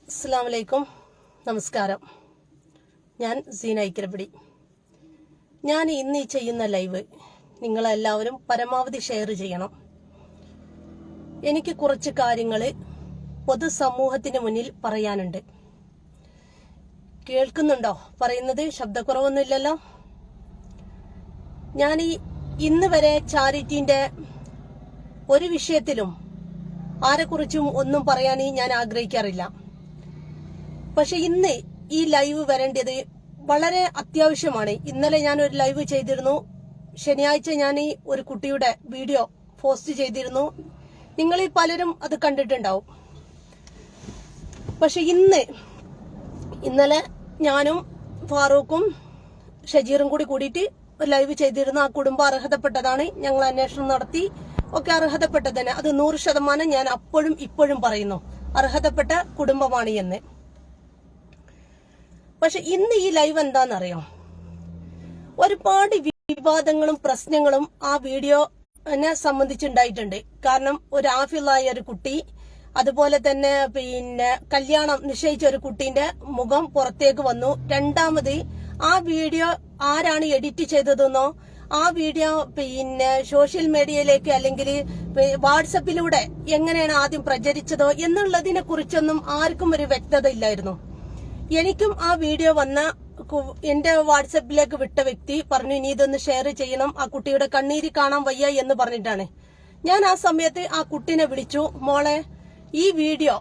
അസ്സലാമലൈക്കും, നമസ്കാരം. ഞാൻ സീന ഇക്കരപ്പിടി. ഞാൻ ഇന്ന് ഈ ചെയ്യുന്ന ലൈവ് നിങ്ങളെല്ലാവരും പരമാവധി ഷെയർ ചെയ്യണം. എനിക്ക് കുറച്ച് കാര്യങ്ങൾ പൊതുസമൂഹത്തിന് മുന്നിൽ പറയാനുണ്ട്. കേൾക്കുന്നുണ്ടോ പറയുന്നത്? ശബ്ദക്കുറവൊന്നുമില്ലല്ലോ. ഞാൻ ഇന്ന് വരെ ചാരിറ്റിന്റെ ഒരു വിഷയത്തിലും ആരെക്കുറിച്ചും ഒന്നും പറയാൻ ഞാൻ ആഗ്രഹിക്കാറില്ല. പക്ഷെ ഇന്ന് ഈ ലൈവ് വരേണ്ടത് വളരെ അത്യാവശ്യമാണ്. ഇന്നലെ ഞാൻ ഒരു ലൈവ് ചെയ്തിരുന്നു. ശനിയാഴ്ച ഞാൻ ഒരു കുട്ടിയുടെ വീഡിയോ പോസ്റ്റ് ചെയ്തിരുന്നു. നിങ്ങളിൽ പലരും അത് കണ്ടിട്ടുണ്ടാവും. പക്ഷെ ഇന്നലെ ഞാനും ഫാറൂഖും ഷജീറും കൂടിയിട്ട് ഒരു ലൈവ് ചെയ്തിരുന്നു. ആ കുടുംബം അർഹതപ്പെട്ടതാണ്. ഞങ്ങൾ അന്വേഷണം നടത്തി ഒക്കെ അർഹതപ്പെട്ടതന്നെ. അത് 100% ഞാൻ അപ്പോഴും ഇപ്പോഴും പറയുന്നു, അർഹതപ്പെട്ട കുടുംബമാണ് എന്ന്. പക്ഷെ ഇന്ന് ഈ ലൈവ് എന്താണെന്നറിയോ? ഒരുപാട് വിവാദങ്ങളും പ്രശ്നങ്ങളും ആ വീഡിയോനെ സംബന്ധിച്ചുണ്ടായിട്ടുണ്ട്. കാരണം ഒരു ആഫിളായ ഒരു കുട്ടി, അതുപോലെ തന്നെ കല്യാണം നിശ്ചയിച്ച ഒരു കുട്ടീന്റെ മുഖം പുറത്തേക്ക് വന്നു. രണ്ടാമത് ആ വീഡിയോ ആരാണ് എഡിറ്റ് ചെയ്തതെന്നോ, ആ വീഡിയോ സോഷ്യൽ മീഡിയയിലേക്ക് അല്ലെങ്കിൽ വാട്സപ്പിലൂടെ എങ്ങനെയാണ് ആദ്യം പ്രചരിച്ചതോ എന്നുള്ളതിനെ കുറിച്ചൊന്നും ആർക്കും ഒരു വ്യക്തത ഇല്ലായിരുന്നു. എനിക്കും ആ വീഡിയോ വന്ന എന്റെ വാട്സപ്പിലേക്ക് വിട്ട വ്യക്തി പറഞ്ഞു, ഇനി ഇതൊന്ന് ഷെയർ ചെയ്യണം, ആ കുട്ടിയുടെ കണ്ണീര് കാണാൻ വയ്യ എന്ന് പറഞ്ഞിട്ടാണ്. ഞാൻ ആ സമയത്ത് ആ കുട്ടീനെ വിളിച്ചു, മോളെ ഈ വീഡിയോ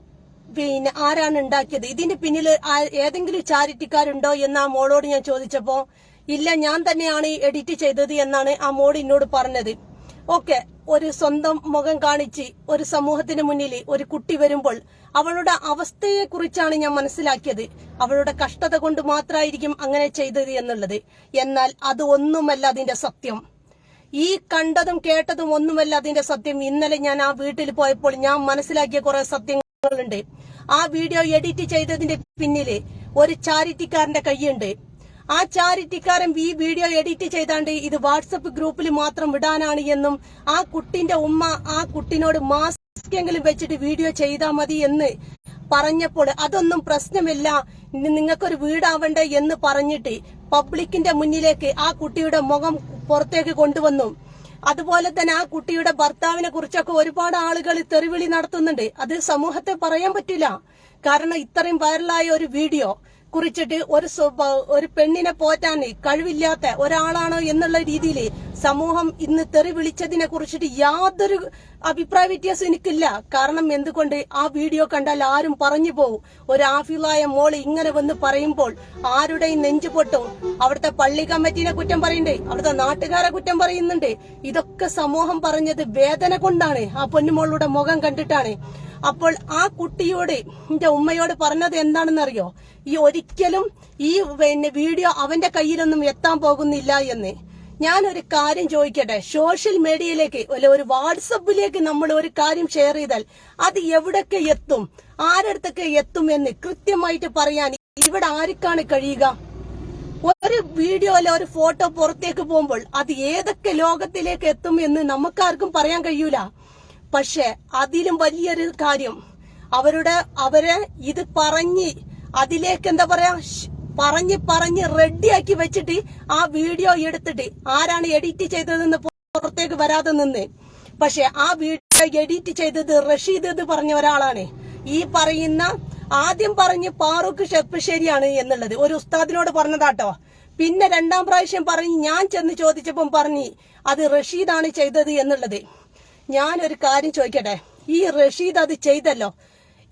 ആരാണ് ഉണ്ടാക്കിയത്, ഇതിന്റെ പിന്നിൽ ഏതെങ്കിലും ചാരിറ്റിക്കാരുണ്ടോ എന്ന് ആ മോളോട് ഞാൻ ചോദിച്ചപ്പോ, ഇല്ല ഞാൻ തന്നെയാണ് എഡിറ്റ് ചെയ്തത് എന്നാണ് ആ മോൾ എന്നോട് പറഞ്ഞത്. ഓക്കെ, ഒരു സ്വന്തം മുഖം കാണിച്ച് ഒരു സമൂഹത്തിന് മുന്നിൽ ഒരു കുട്ടി വരുമ്പോൾ അവളുടെ അവസ്ഥയെ കുറിച്ചാണ് ഞാൻ മനസ്സിലാക്കിയത്. അവളുടെ കഷ്ടത കൊണ്ട് മാത്രമായിരിക്കും അങ്ങനെ ചെയ്തത് എന്നുള്ളത്. എന്നാൽ അത് ഒന്നുമല്ല അതിന്റെ സത്യം. ഈ കണ്ടതും കേട്ടതും ഒന്നുമല്ല അതിന്റെ സത്യം. ഇന്നലെ ഞാൻ ആ വീട്ടിൽ പോയപ്പോൾ ഞാൻ മനസ്സിലാക്കിയ കുറെ സത്യങ്ങളുണ്ട്. ആ വീഡിയോ എഡിറ്റ് ചെയ്തതിന്റെ പിന്നില് ഒരു ചാരിറ്റിക്കാരന്റെ കൈയുണ്ട്. ആ ചാരിറ്റിക്കാരൻ ഈ വീഡിയോ എഡിറ്റ് ചെയ്താണ്ട് ഇത് വാട്സപ്പ് ഗ്രൂപ്പിൽ മാത്രം വിടാനാണ് എന്നും, ആ കുട്ടിന്റെ ഉമ്മ ആ കുട്ടിനോട് മാസ്ക് എങ്കിലും വെച്ചിട്ട് വീഡിയോ ചെയ്താൽ മതി എന്ന് പറഞ്ഞപ്പോൾ അതൊന്നും പ്രശ്നമില്ല, നിങ്ങൾക്കൊരു വീടാവണ്ടേ എന്ന് പറഞ്ഞിട്ട് പബ്ലിക്കിന്റെ മുന്നിലേക്ക് ആ കുട്ടിയുടെ മുഖം പുറത്തേക്ക് കൊണ്ടുവന്നു. അതുപോലെ തന്നെ ആ കുട്ടിയുടെ ഭർത്താവിനെ കുറിച്ചൊക്കെ ഒരുപാട് ആളുകൾ തെറിവിളി നടത്തുന്നുണ്ട്. അത് സമൂഹത്തെ പറയാൻ പറ്റില്ല. കാരണം ഇത്രയും വൈറലായ ഒരു വീഡിയോ കുറിച്ചിട്ട് ഒരു പെണ്ണിനെ പോറ്റാൻ കഴിവില്ലാത്ത ഒരാളാണോ എന്നുള്ള രീതിയിൽ സമൂഹം ഇന്ന് തെറി വിളിച്ചതിനെ കുറിച്ചിട്ട് യാതൊരു അഭിപ്രായ വ്യത്യാസം എനിക്കില്ല. കാരണം എന്തുകൊണ്ട് ആ വീഡിയോ കണ്ടാൽ ആരും പറഞ്ഞു പോകും, ഒരു ആഫിളായ മോള് ഇങ്ങനെ വന്ന് പറയുമ്പോൾ ആരുടെയും നെഞ്ചു പൊട്ടും. അവിടുത്തെ പള്ളി കമ്മിറ്റീനെ കുറ്റം പറയുന്നുണ്ട്, അവിടുത്തെ നാട്ടുകാരെ കുറ്റം പറയുന്നുണ്ട്. ഇതൊക്കെ സമൂഹം പറഞ്ഞത് വേദന കൊണ്ടാണ്, ആ പൊന്നുമോളുടെ മുഖം കണ്ടിട്ടാണ്. അപ്പോൾ ആ കുട്ടിയോട് എന്റെ ഉമ്മയോട് പറഞ്ഞത് എന്താണെന്നറിയോ? ഈ ഒരിക്കലും ഈ വീഡിയോ അവന്റെ കയ്യിലൊന്നും എത്താൻ പോകുന്നില്ല എന്ന്. ഞാനൊരു കാര്യം ചോദിക്കട്ടെ, സോഷ്യൽ മീഡിയയിലേക്ക് ഒരു വാട്സപ്പിലേക്ക് നമ്മൾ ഒരു കാര്യം ഷെയർ ചെയ്താൽ അത് എവിടൊക്കെ എത്തും, ആരടുത്തൊക്കെ എത്തും എന്ന് കൃത്യമായിട്ട് പറയാൻ ഇവിടെ ആർക്കാണ് കഴിയുക? ഒരു വീഡിയോ അല്ല ഒരു ഫോട്ടോ പുറത്തേക്ക് പോകുമ്പോൾ അത് ഏതൊക്കെ ലോകത്തിലേക്ക് എത്തും എന്ന് നമുക്കാർക്കും പറയാൻ കഴിയൂല. പക്ഷെ അതിലും വലിയൊരു കാര്യം, അവരെ ഇത് പറഞ്ഞ് അതിലേക്ക് എന്താ പറയാ പറഞ്ഞ് റെഡിയാക്കി വെച്ചിട്ട് ആ വീഡിയോ എടുത്തിട്ട് ആരാണ് എഡിറ്റ് ചെയ്തതെന്ന് പുറത്തേക്ക് വരാതെ നിന്ന്. പക്ഷെ ആ വീഡിയോ എഡിറ്റ് ചെയ്തത് റഷീദ് എന്ന് പറഞ്ഞ ഒരാളാണ്. ഈ പറയുന്ന ആദ്യം പറഞ്ഞ് ഫാറൂഖ് ഷെഫ് ശരിയാണ് എന്നുള്ളത് ഒരു ഉസ്താദിനോട് പറഞ്ഞതാട്ടോ. പിന്നെ രണ്ടാം പ്രാവശ്യം പറഞ്ഞ് ഞാൻ ചെന്ന് ചോദിച്ചപ്പം പറഞ്ഞ് അത് റഷീദാണ് ചെയ്തത് എന്നുള്ളത്. ഞാനൊരു കാര്യം ചോദിക്കട്ടെ, ഈ റഷീദ് അത് ചെയ്തല്ലോ,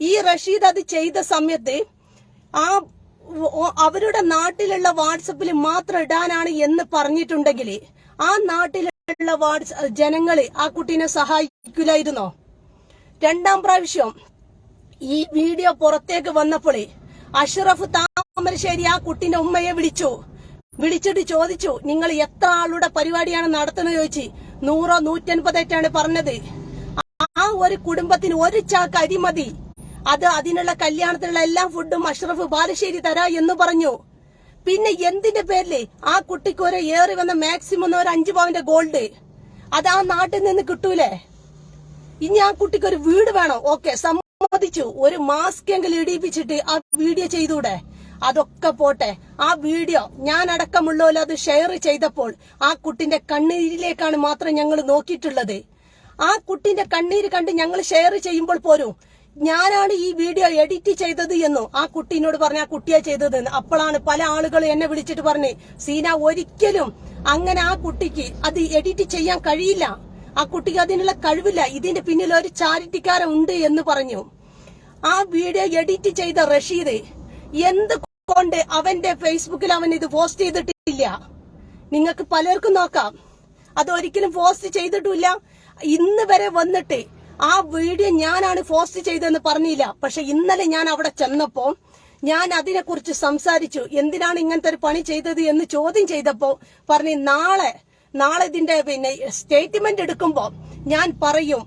ഈ റഷീദ് അത് ചെയ്ത സമയത്ത് അവരുടെ നാട്ടിലുള്ള വാട്സപ്പിൽ മാത്രം ഇടാനാണ് എന്ന് പറഞ്ഞിട്ടുണ്ടെങ്കിൽ ആ നാട്ടിലുള്ള ജനങ്ങള് ആ കുട്ടീനെ സഹായിക്കില്ലായിരുന്നോ? രണ്ടാം പ്രാവശ്യം ഈ വീഡിയോ പുറത്തേക്ക് വന്നപ്പോൾ അഷ്റഫ് താമരശ്ശേരി ആ കുട്ടീന്റെ ഉമ്മയെ വിളിച്ചിട്ട് ചോദിച്ചു, നിങ്ങൾ എത്ര ആളുടെ പരിപാടിയാണ് നടത്തുന്നത് ചോദിച്ചു. 100 150 പറഞ്ഞത്. ആ ഒരു കുടുംബത്തിന് ഒരു ചാക്ക് അരി മതി, അത് അതിനുള്ള കല്യാണത്തിനുള്ള എല്ലാ ഫുഡും അഷ്റഫ് ബാലുശ്ശേരി തരാ എന്ന് പറഞ്ഞു. പിന്നെ എന്തിന്റെ പേരില് ആ കുട്ടിക്ക് ഒരു ഏറി വന്ന മാക്സിമം ഒരു 5 പവന്റെ ഗോൾഡ് അത് ആ നാട്ടിൽ നിന്ന് കിട്ടൂലേ? ഇനി ആ കുട്ടിക്ക് ഒരു വീട് വേണം. ഓക്കെ, ചോദിച്ചു, ഒരു മാസ്ക് എങ്കിലും ഇടിപ്പിച്ചിട്ട് ആ വീഡിയോ ചെയ്തൂടെ? അതൊക്കെ പോട്ടെ, ആ വീഡിയോ ഞാൻ അടക്കമുള്ളവർ അത് ഷെയർ ചെയ്തപ്പോൾ ആ കുട്ടിന്റെ കണ്ണീരിലേക്കാണ് മാത്രം ഞങ്ങൾ നോക്കിയിട്ടുള്ളത്. ആ കുട്ടിന്റെ കണ്ണീര് കണ്ട് ഞങ്ങൾ ഷെയർ ചെയ്യുമ്പോൾ പോലും ഞാനാണ് ഈ വീഡിയോ എഡിറ്റ് ചെയ്തത് എന്നോ ആ കുട്ടീനോട് പറഞ്ഞ ആ കുട്ടിയാ ചെയ്തതെന്ന്. അപ്പോഴാണ് പല ആളുകളും എന്നെ വിളിച്ചിട്ട് പറഞ്ഞേ, സീന ഒരിക്കലും അങ്ങനെ ആ കുട്ടിക്ക് അത് എഡിറ്റ് ചെയ്യാൻ കഴിയില്ല, ആ കുട്ടിക്ക് അതിനുള്ള കഴിവില്ല, ഇതിന്റെ പിന്നിൽ ഒരു ചാരിറ്റിക്കാരൻ ഉണ്ട് എന്ന് പറഞ്ഞു. ആ വീഡിയോ എഡിറ്റ് ചെയ്ത റഷീദ് എന്തുകൊണ്ട് അവന്റെ ഫേസ്ബുക്കിൽ അവൻ ഇത് പോസ്റ്റ് ചെയ്തിട്ടില്ല? നിങ്ങൾക്ക് പലർക്കും നോക്കാം, അതൊരിക്കലും പോസ്റ്റ് ചെയ്തിട്ടില്ല. ഇന്ന് വരെ വന്നിട്ട് ആ വീഡിയോ ഞാനാണ് പോസ്റ്റ് ചെയ്തതെന്ന് പറഞ്ഞില്ല. പക്ഷെ ഇന്നലെ ഞാൻ അവിടെ ചെന്നപ്പോ ഞാൻ അതിനെക്കുറിച്ച് സംസാരിച്ചു. എന്തിനാണ് ഇങ്ങനത്തെ ഒരു പണി ചെയ്തത് എന്ന് ചോദ്യം ചെയ്തപ്പോ പറഞ്ഞു, നാളെ ഇതിന്റെ സ്റ്റേറ്റ്മെന്റ് എടുക്കുമ്പോ ഞാൻ പറയും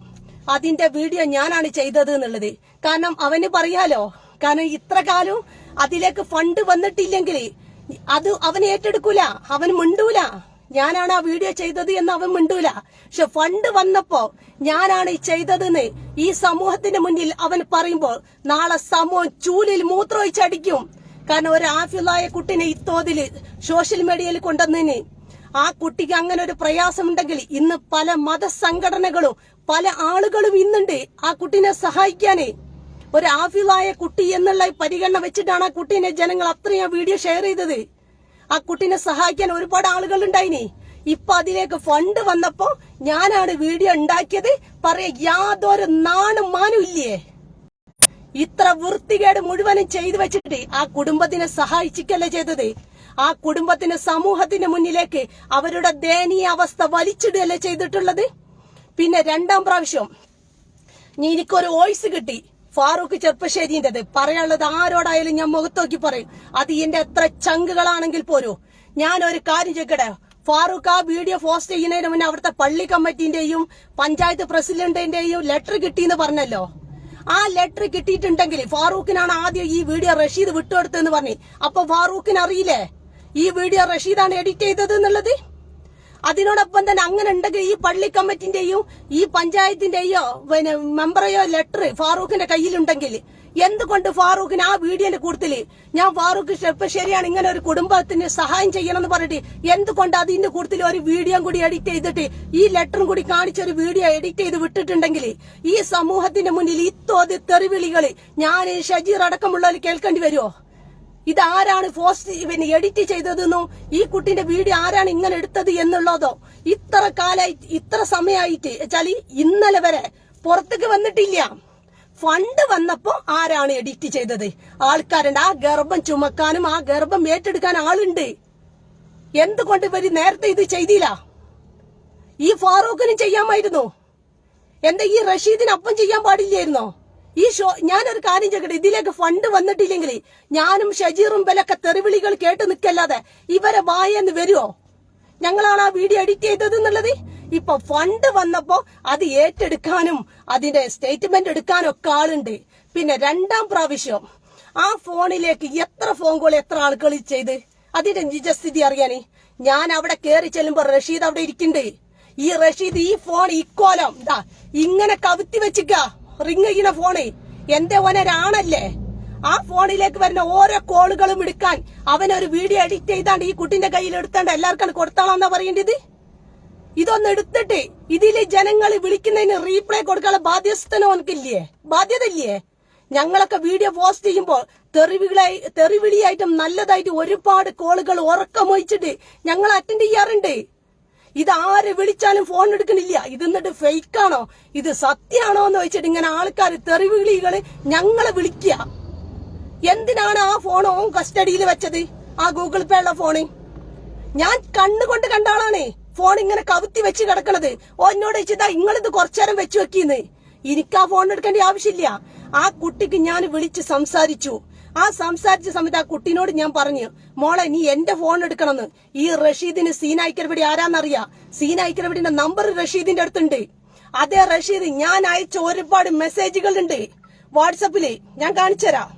അതിന്റെ വീഡിയോ ഞാനാണ് ചെയ്തത് എന്നുള്ളത്. കാരണം അവന് പറയാലോ, കാരണം ഇത്ര കാലം അതിലേക്ക് ഫണ്ട് വന്നിട്ടില്ലെങ്കിൽ അത് അവൻ ഏറ്റെടുക്കൂല, അവൻ മിണ്ടൂല. ഞാനാണ് ആ വീഡിയോ ചെയ്തത് എന്ന് അവൻ മിണ്ടൂല. പക്ഷെ ഫണ്ട് വന്നപ്പോ ഞാനാണ് ചെയ്തതെന്ന് ഈ സമൂഹത്തിന്റെ മുന്നിൽ അവൻ പറയുമ്പോൾ നാളെ സമൂഹം ചൂലിൽ മൂത്രമൊഴിച്ചടിക്കും. കാരണം ഒരു ആഫിലായ കുട്ടിനെ ഇത്തോതില് സോഷ്യൽ മീഡിയയിൽ കൊണ്ടുവന്നതിന് ആ കുട്ടിക്ക് അങ്ങനെ ഒരു പ്രയാസമുണ്ടെങ്കിൽ ഇന്ന് പല മതസംഘടനകളും പല ആളുകളും ഇന്നുണ്ട് ആ കുട്ടീനെ സഹായിക്കാനേ. ഒരു ആഫിലായ കുട്ടി എന്നുള്ള പരിഗണന വെച്ചിട്ടാണ് ആ കുട്ടീനെ ജനങ്ങൾ അത്രയും വീഡിയോ ഷെയർ ചെയ്തത്. ആ കുട്ടീനെ സഹായിക്കാൻ ഒരുപാട് ആളുകൾ ഉണ്ടായിനി. ഇപ്പൊ അതിലേക്ക് ഫണ്ട് വന്നപ്പോ ഞാനാണ് വീഡിയോ ഉണ്ടാക്കിയത് പറയാ യാതൊരു നാണും മാനും ഇല്ലേ? ഇത്ര വൃത്തികേട് മുഴുവനും ചെയ്തു വെച്ചിട്ട് ആ കുടുംബത്തിനെ സഹായിച്ചിക്കല്ല ചെയ്തത്. ആ കുടുംബത്തിന് സമൂഹത്തിന് മുന്നിലേക്ക് അവരുടെ ദയനീയ അവസ്ഥ വലിച്ചിടുകയല്ലേ ചെയ്തിട്ടുള്ളത്. പിന്നെ രണ്ടാം പ്രാവശ്യം എനിക്കൊരു വോയിസ് കിട്ടി, ഫാറൂഖ് ചെർപ്പശ്ശേരിന്റേത്. പറയാനുള്ളത് ആരോടായാലും ഞാൻ മുഖത്തോക്കി പറയും. അത് എന്റെ എത്ര ചങ്കുകളാണെങ്കിൽ പോലും ഞാൻ ഒരു കാര്യം ചോദിക്കട്ടെ, ഫാറൂഖ് ആ വീഡിയോ പോസ്റ്റ് ചെയ്യുന്നതിന് മുന്നേ അവിടുത്തെ പള്ളി കമ്മിറ്റിന്റെയും പഞ്ചായത്ത് പ്രസിഡന്റിന്റെയും ലെറ്റർ കിട്ടിയെന്ന് പറഞ്ഞല്ലോ. ആ ലെറ്റർ കിട്ടിയിട്ടുണ്ടെങ്കിൽ ഫാറൂഖിനാണ് ആദ്യം ഈ വീഡിയോ റഷീദ് വിട്ടുകൊടുത്തെന്ന് പറഞ്ഞു. അപ്പൊ ഫാറൂഖിന് അറിയില്ലേ ഈ വീഡിയോ റഷീദാണ് എഡിറ്റ് ചെയ്തത് എന്നുള്ളത്? അതിനോടൊപ്പം തന്നെ അങ്ങനെ ഉണ്ടെങ്കിൽ ഈ പള്ളി കമ്മിറ്റിന്റെയോ ഈ പഞ്ചായത്തിന്റെയോ മെമ്പറെയോ ലെറ്റർ ഫാറൂഖിന്റെ കയ്യിലുണ്ടെങ്കിൽ എന്തുകൊണ്ട് ഫാറൂഖിന് ആ വീഡിയോന്റെ കൂട്ടത്തില് ഞാൻ ഫാറൂഖ് ചെർപ്പശ്ശേരിയാണ് ഇങ്ങനെ ഒരു കുടുംബത്തിന് സഹായം ചെയ്യണമെന്ന് പറഞ്ഞിട്ട് എന്തുകൊണ്ട് അതിന്റെ കൂട്ടത്തിൽ ഒരു വീഡിയോ കൂടി എഡിറ്റ് ചെയ്തിട്ട് ഈ ലെറ്ററും കൂടി കാണിച്ചൊരു വീഡിയോ എഡിറ്റ് ചെയ്ത് വിട്ടിട്ടുണ്ടെങ്കിൽ ഈ സമൂഹത്തിന്റെ മുന്നിൽ ഇത്തോത് തെറിവിളികള് ഞാൻ ഷജീർ അടക്കമുള്ളവർ കേൾക്കേണ്ടി വരുമോ? ഇതാരാണ് പോസ്റ്റ് എഡിറ്റ് ചെയ്തതെന്നോ ഈ കുട്ടിന്റെ വീഡിയോ ആരാണ് ഇങ്ങനെ എടുത്തത് എന്നുള്ളതോ ഇത്ര കാലായിട്ട് ഇത്ര സമയമായിട്ട് വെച്ചാല് ഇന്നലെ വരെ പുറത്തേക്ക് വന്നിട്ടില്ല. ഫണ്ട് വന്നപ്പോ ആരാണ് എഡിറ്റ് ചെയ്തത്? ആൾക്കാരുണ്ട്. ആ ഗർഭം ചുമക്കാനും ആ ഗർഭം ഏറ്റെടുക്കാൻ ആളുണ്ട്. എന്തുകൊണ്ട് ഇവര് നേരത്തെ ഇത് ചെയ്തില്ല? ഈ ഫാറൂഖിനും ചെയ്യാമായിരുന്നു. എന്താ ഈ റഷീദിന് അപ്പം ചെയ്യാൻ പാടില്ലായിരുന്നോ? ഈ ഞാനൊരു കാര്യം ചോദിക്കട്ടെ, ഇതിലേക്ക് ഫണ്ട് വന്നിട്ടില്ലെങ്കിൽ ഞാനും ഷജീറും ബലൊക്കെ തെറിവിളികൾ കേട്ട് നിൽക്കല്ലാതെ ഇവരെ വായെന്ന് വരുമോ? ഞങ്ങളാണ് ആ വീഡിയോ എഡിറ്റ് ചെയ്തത് എന്നുള്ളത്. ഇപ്പൊ ഫണ്ട് വന്നപ്പോ അത് ഏറ്റെടുക്കാനും അതിന്റെ സ്റ്റേറ്റ്മെന്റ് എടുക്കാനും ഒക്കെ ആളുണ്ട്. പിന്നെ രണ്ടാം പ്രാവശ്യം ആ ഫോണിലേക്ക് എത്ര ഫോൺ കോൾ എത്ര ആളുകൾ ചെയ്ത് അതിന്റെ നിജസ്ഥിതി അറിയാനേ ഞാൻ അവിടെ കയറി ചെല്ലുമ്പോ റഷീദ് അവിടെ ഇരിക്കണ്ടേ. ഈ റഷീദ് ഈ ഫോൺ ഇക്കോലം ഇങ്ങനെ കവുത്തി വെച്ചിക്ക റിങ് ചെയ്യുന്ന ഫോണ്. എന്റെ ഓനൊരാണല്ലേ? ആ ഫോണിലേക്ക് വരുന്ന ഓരോ കോളുകളും എടുക്കാൻ അവനൊരു വീഡിയോ എഡിറ്റ് ചെയ്താണ്ട് ഈ കുട്ടിന്റെ കയ്യിൽ എടുത്താണ്ട് എല്ലാവർക്കും കൊടുത്താളാന്നാ പറയേണ്ടത്. ഇതൊന്നും എടുത്തിട്ട് ഇതില് ജനങ്ങൾ വിളിക്കുന്നതിന് റീപ്ലൈ കൊടുക്കാനുള്ള ബാധ്യത ഇല്ലേ? ഞങ്ങളൊക്കെ വീഡിയോ പോസ്റ്റ് ചെയ്യുമ്പോൾ തെറിവിളിയായിട്ടും നല്ലതായിട്ട് ഒരുപാട് കോളുകൾ ഉറക്കമൊഴിച്ചിട്ട് ഞങ്ങൾ അറ്റൻഡ് ചെയ്യാറുണ്ട്. ഇതാര് വിളിച്ചാലും ഫോൺ എടുക്കണില്ല. ഇത് എന്നിട്ട് ഫേക്കാണോ ഇത് സത്യമാണോ എന്ന് വെച്ചിട്ട് ഇങ്ങനെ ആൾക്കാർ തെറിവിളികള് ഞങ്ങളെ വിളിക്കുക. എന്തിനാണ് ആ ഫോൺ ഓൻ കസ്റ്റഡിയിൽ വെച്ചത്? ആ ഗൂഗിൾ പേ ഉള്ള ഫോണ് ഞാൻ കണ്ണുകൊണ്ട് കണ്ട ആളാണ്. ഫോൺ ഇങ്ങനെ കവുത്തി വെച്ച് കിടക്കണത്. എന്നോട് വെച്ചതാ ഇങ്ങളിത് കുറച്ചേരം വെച്ച് വെക്കിന്ന്. എനിക്ക് ആ ഫോൺ എടുക്കേണ്ട ആവശ്യമില്ല. ആ കുട്ടിക്ക് ഞാൻ വിളിച്ച് സംസാരിച്ചു. ആ സംസാരിച്ച സമയത്ത് ആ കുട്ടിനോട് ഞാൻ പറഞ്ഞു, മോളെ നീ എന്റെ ഫോൺ എടുക്കണമെന്ന്. ഈ റഷീദിന് സീനായിക്കരവടി ആരാന്നറിയാ? സീനായിക്കരവടിന്റെ നമ്പർ റഷീദിന്റെ അടുത്തുണ്ട്. അതേ റഷീദ് ഞാൻ അയച്ച ഒരുപാട് മെസ്സേജുകൾ ഉണ്ട് വാട്സപ്പില്. ഞാൻ കാണിച്ചുതരാം.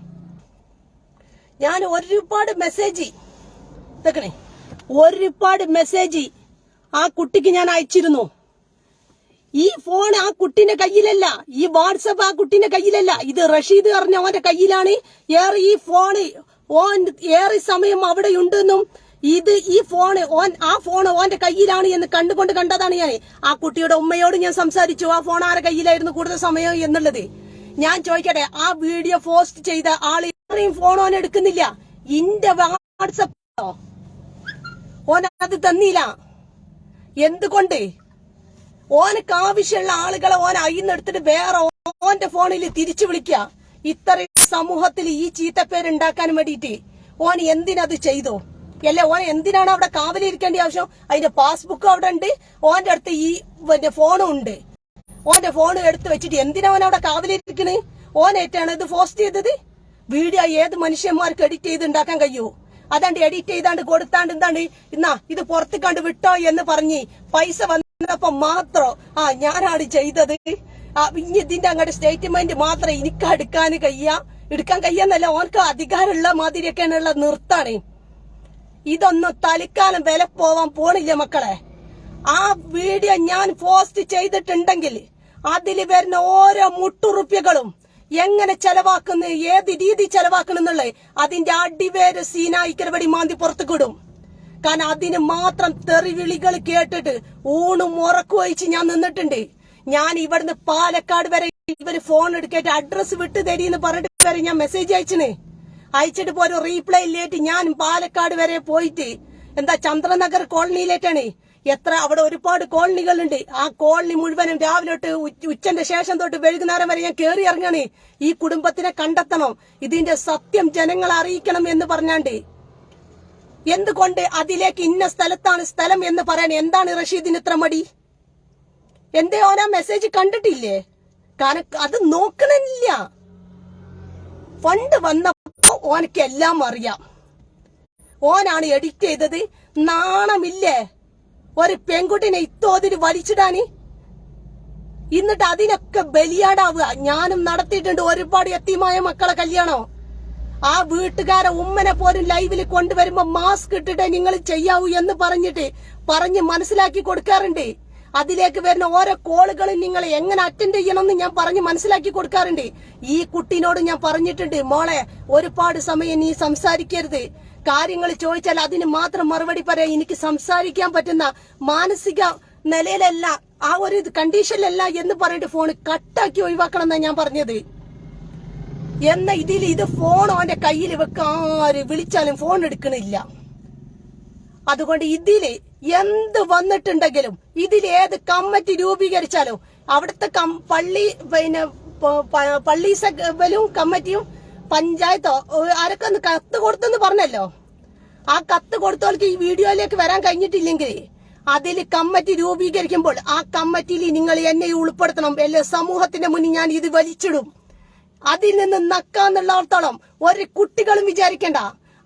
ഞാൻ ഒരുപാട് മെസ്സേജ് ഒരുപാട് മെസ്സേജ് ആ കുട്ടിക്ക് ഞാൻ അയച്ചിരുന്നു. ഈ ഫോൺ ആ കുട്ടിന്റെ കയ്യിലല്ല, ഈ വാട്സപ്പ് ആ കുട്ടിന്റെ കയ്യിലല്ല, ഇത് റഷീദ് പറഞ്ഞ ഓന്റെ കയ്യിലാണ്. ഈ ഫോണ് ഓൻ ഏറെ സമയം അവിടെ ഉണ്ടെന്നും ഈ ഫോണ് ആ ഫോൺ ഓന്റെ കയ്യിലാണ് എന്ന് കണ്ടതാണ് ഞാൻ. ആ കുട്ടിയുടെ ഉമ്മയോട് ഞാൻ സംസാരിച്ചു, ആ ഫോൺ ആരുടെ കയ്യിലായിരുന്നു കൂടുതൽ സമയം എന്നുള്ളത്. ഞാൻ ചോദിക്കട്ടെ, ആ വീഡിയോ പോസ്റ്റ് ചെയ്ത ആൾ ഇത്രയും ഫോൺ ഓൻ എടുക്കുന്നില്ല. ഇന്റെ വാട്സപ്പോ ഓൻ അത് തന്നില്ല. എന്തുകൊണ്ട്? ഓനക്ക് ആവശ്യമുള്ള ആളുകളെ ഓൻ അയിന്നെടുത്തിട്ട് വേറെ ഓന്റെ ഫോണിൽ തിരിച്ചു വിളിക്ക. ഇത്രയും സമൂഹത്തിൽ ഈ ചീത്തപ്പേരുണ്ടാക്കാൻ വേണ്ടിയിട്ട് ഓൻ എന്തിനത് ചെയ്തു? അല്ലെ ഓൻ എന്തിനാണ് അവിടെ കാവലിരിക്കേണ്ട ആവശ്യം? അതിന്റെ പാസ്ബുക്ക് അവിടെ ഉണ്ട്, ഓന്റെ അടുത്ത് ഈ ഫോണും ഉണ്ട്. ഓന്റെ ഫോൺ എടുത്ത് വെച്ചിട്ട് എന്തിനാ ഓൻ അവിടെ കാവലിരിക്കണ്? ഓനേറ്റാണ് ഇത് പോസ്റ്റ് ചെയ്തത്. വീഡിയോ ഏത് മനുഷ്യന്മാർക്ക് എഡിറ്റ് ചെയ്ത് ഉണ്ടാക്കാൻ കഴിയൂ? അതാണ്ട് എഡിറ്റ് ചെയ്താണ്ട് കൊടുത്താണ്ട് എന്താണ് ഇന്നാ ഇത് പുറത്ത് കണ്ട് വിട്ടോ എന്ന് പറഞ്ഞ് പൈസ വന്നപ്പോ മാത്രം ഞാനാണ് ചെയ്തത്, ഇതിന്റെ അങ്ങോട്ട് സ്റ്റേറ്റ്മെന്റ് മാത്രം എനിക്ക് എടുക്കാൻ കഴിയാന്നല്ല, ഓനക്ക് അധികാരമുള്ള മാതിരിയൊക്കെയാണുള്ള നിർത്താണ്. ഇതൊന്നും തലിക്കാലം വില പോവാൻ പോണില്ല മക്കളെ. ആ വീഡിയോ ഞാൻ പോസ്റ്റ് ചെയ്തിട്ടുണ്ടെങ്കിൽ അതിൽ വരുന്ന ഓരോ മുട്ടുറുപ്യകളും എങ്ങനെ ചെലവാക്കുന്നു, ഏത് രീതി ചെലവാക്കണമെന്നുള്ളത് അതിന്റെ അടിവേര് സീനായിക്കരപടി മാന്തി പുറത്തുകിടും. കാരണം അതിന് മാത്രം തെറിവിളികൾ കേട്ടിട്ട് ഊണും ഉറക്കുവഴിച്ച് ഞാൻ നിന്നിട്ടുണ്ട്. ഞാൻ ഇവിടുന്ന് പാലക്കാട് വരെ ഇവര് ഫോൺ എടുക്കേറ്റ് അഡ്രസ് വിട്ട് തരീന്ന് പറഞ്ഞിട്ട് വരെ ഞാൻ മെസ്സേജ് അയച്ചിട്ട് പോലും റീപ്ലൈ ഇല്ലേറ്റ് ഞാൻ പാലക്കാട് വരെ പോയിട്ട് ചന്ദ്രനഗർ കോളനിയിലേറ്റാണ്. അവിടെ ഒരുപാട് കോളനികളുണ്ട്. ആ കോളനി മുഴുവനും രാവിലെ തൊട്ട് ഉച്ചന്റെ ശേഷം തൊട്ട് വൈകുന്നേരം വരെ ഞാൻ കേറി ഇറങ്ങാണ്. ഈ കുടുംബത്തിനെ കണ്ടെത്തണം, ഇതിന്റെ സത്യം ജനങ്ങളെ അറിയിക്കണം എന്ന് പറഞ്ഞാണ്ട്. എന്തുകൊണ്ട് അതിലേക്ക് ഇന്ന സ്ഥലത്താണ് സ്ഥലം എന്ന് പറയാൻ എന്താണ് റഷീദിന് ഇത്ര മടി? എന്തേ ഓനാ മെസ്സേജ് കണ്ടിട്ടില്ലേ? കാരണം അത് നോക്കണില്ല. ഫണ്ട് വന്നപ്പോ ഓനക്ക് എല്ലാം അറിയാം. ഓനാണ് എഡിറ്റ് ചെയ്തത്. നാണമില്ലേ ഒരു പെൺകുട്ടിനെ ഇത്തോതിന് വലിച്ചിടാന്? എന്നിട്ട് അതിനൊക്കെ ബലിയാടാവുക. ഞാനും നടത്തിയിട്ടുണ്ട് ഒരുപാട് യത്തീമായ മക്കളെ കല്യാണം. ആ വീട്ടുകാരെ ഉമ്മനെ പോലും ലൈവിൽ കൊണ്ടുവരുമ്പോ മാസ്ക് ഇട്ടിട്ട് നിങ്ങൾ ചെയ്യാവൂ എന്ന് പറഞ്ഞ് മനസ്സിലാക്കി കൊടുക്കാറുണ്ട്. അതിലേക്ക് വരുന്ന ഓരോ കോളുകളും നിങ്ങൾ എങ്ങനെ അറ്റൻഡ് ചെയ്യണമെന്ന് ഞാൻ പറഞ്ഞ് മനസ്സിലാക്കി കൊടുക്കാറുണ്ട്. ഈ കുട്ടീനോട് ഞാൻ പറഞ്ഞിട്ടുണ്ട്, മോളെ ഒരുപാട് സമയം നീ സംസാരിക്കരുത്, കാര്യങ്ങൾ ചോദിച്ചാൽ അതിന് മാത്രം മറുപടി പറയാൻ എനിക്ക് സംസാരിക്കാൻ പറ്റുന്ന മാനസിക നിലയിലല്ല, ആ ഒരു കണ്ടീഷനിലല്ല എന്ന് പറഞ്ഞിട്ട് ഫോൺ കട്ടാക്കി ഒഴിവാക്കണം എന്നാ ഞാൻ പറഞ്ഞത്. എന്ന ഇത് ഫോൺ അവന്റെ കയ്യിൽ വെക്കാര് വിളിച്ചാലും ഫോൺ എടുക്കണില്ല. അതുകൊണ്ട് ഇതില് എന്ത് വന്നിട്ടുണ്ടെങ്കിലും ഇതിലേത് കമ്മിറ്റി രൂപീകരിച്ചാലും അവിടുത്തെ പള്ളി കമ്മിറ്റിയും പഞ്ചായത്തോ ആരൊക്കെ ഒന്ന് കത്ത് കൊടുത്തെന്ന് പറഞ്ഞല്ലോ, ആ കത്ത് കൊടുത്തവർക്ക് ഈ വീഡിയോയിലേക്ക് വരാൻ കഴിഞ്ഞിട്ടില്ലെങ്കിൽ അതിൽ കമ്മിറ്റി രൂപീകരിക്കുമ്പോൾ ആ കമ്മിറ്റിയിൽ നിങ്ങൾ എന്നെ ഉൾപ്പെടുത്തണം. എല്ലാ സമൂഹത്തിന്റെ മുന്നിൽ ഞാൻ ഇത് വലിച്ചിടും. അതിൽ നിന്ന് നക്കാന്നുള്ളത്തോളം ഒരു കുട്ടികളും വിചാരിക്കണ്ട,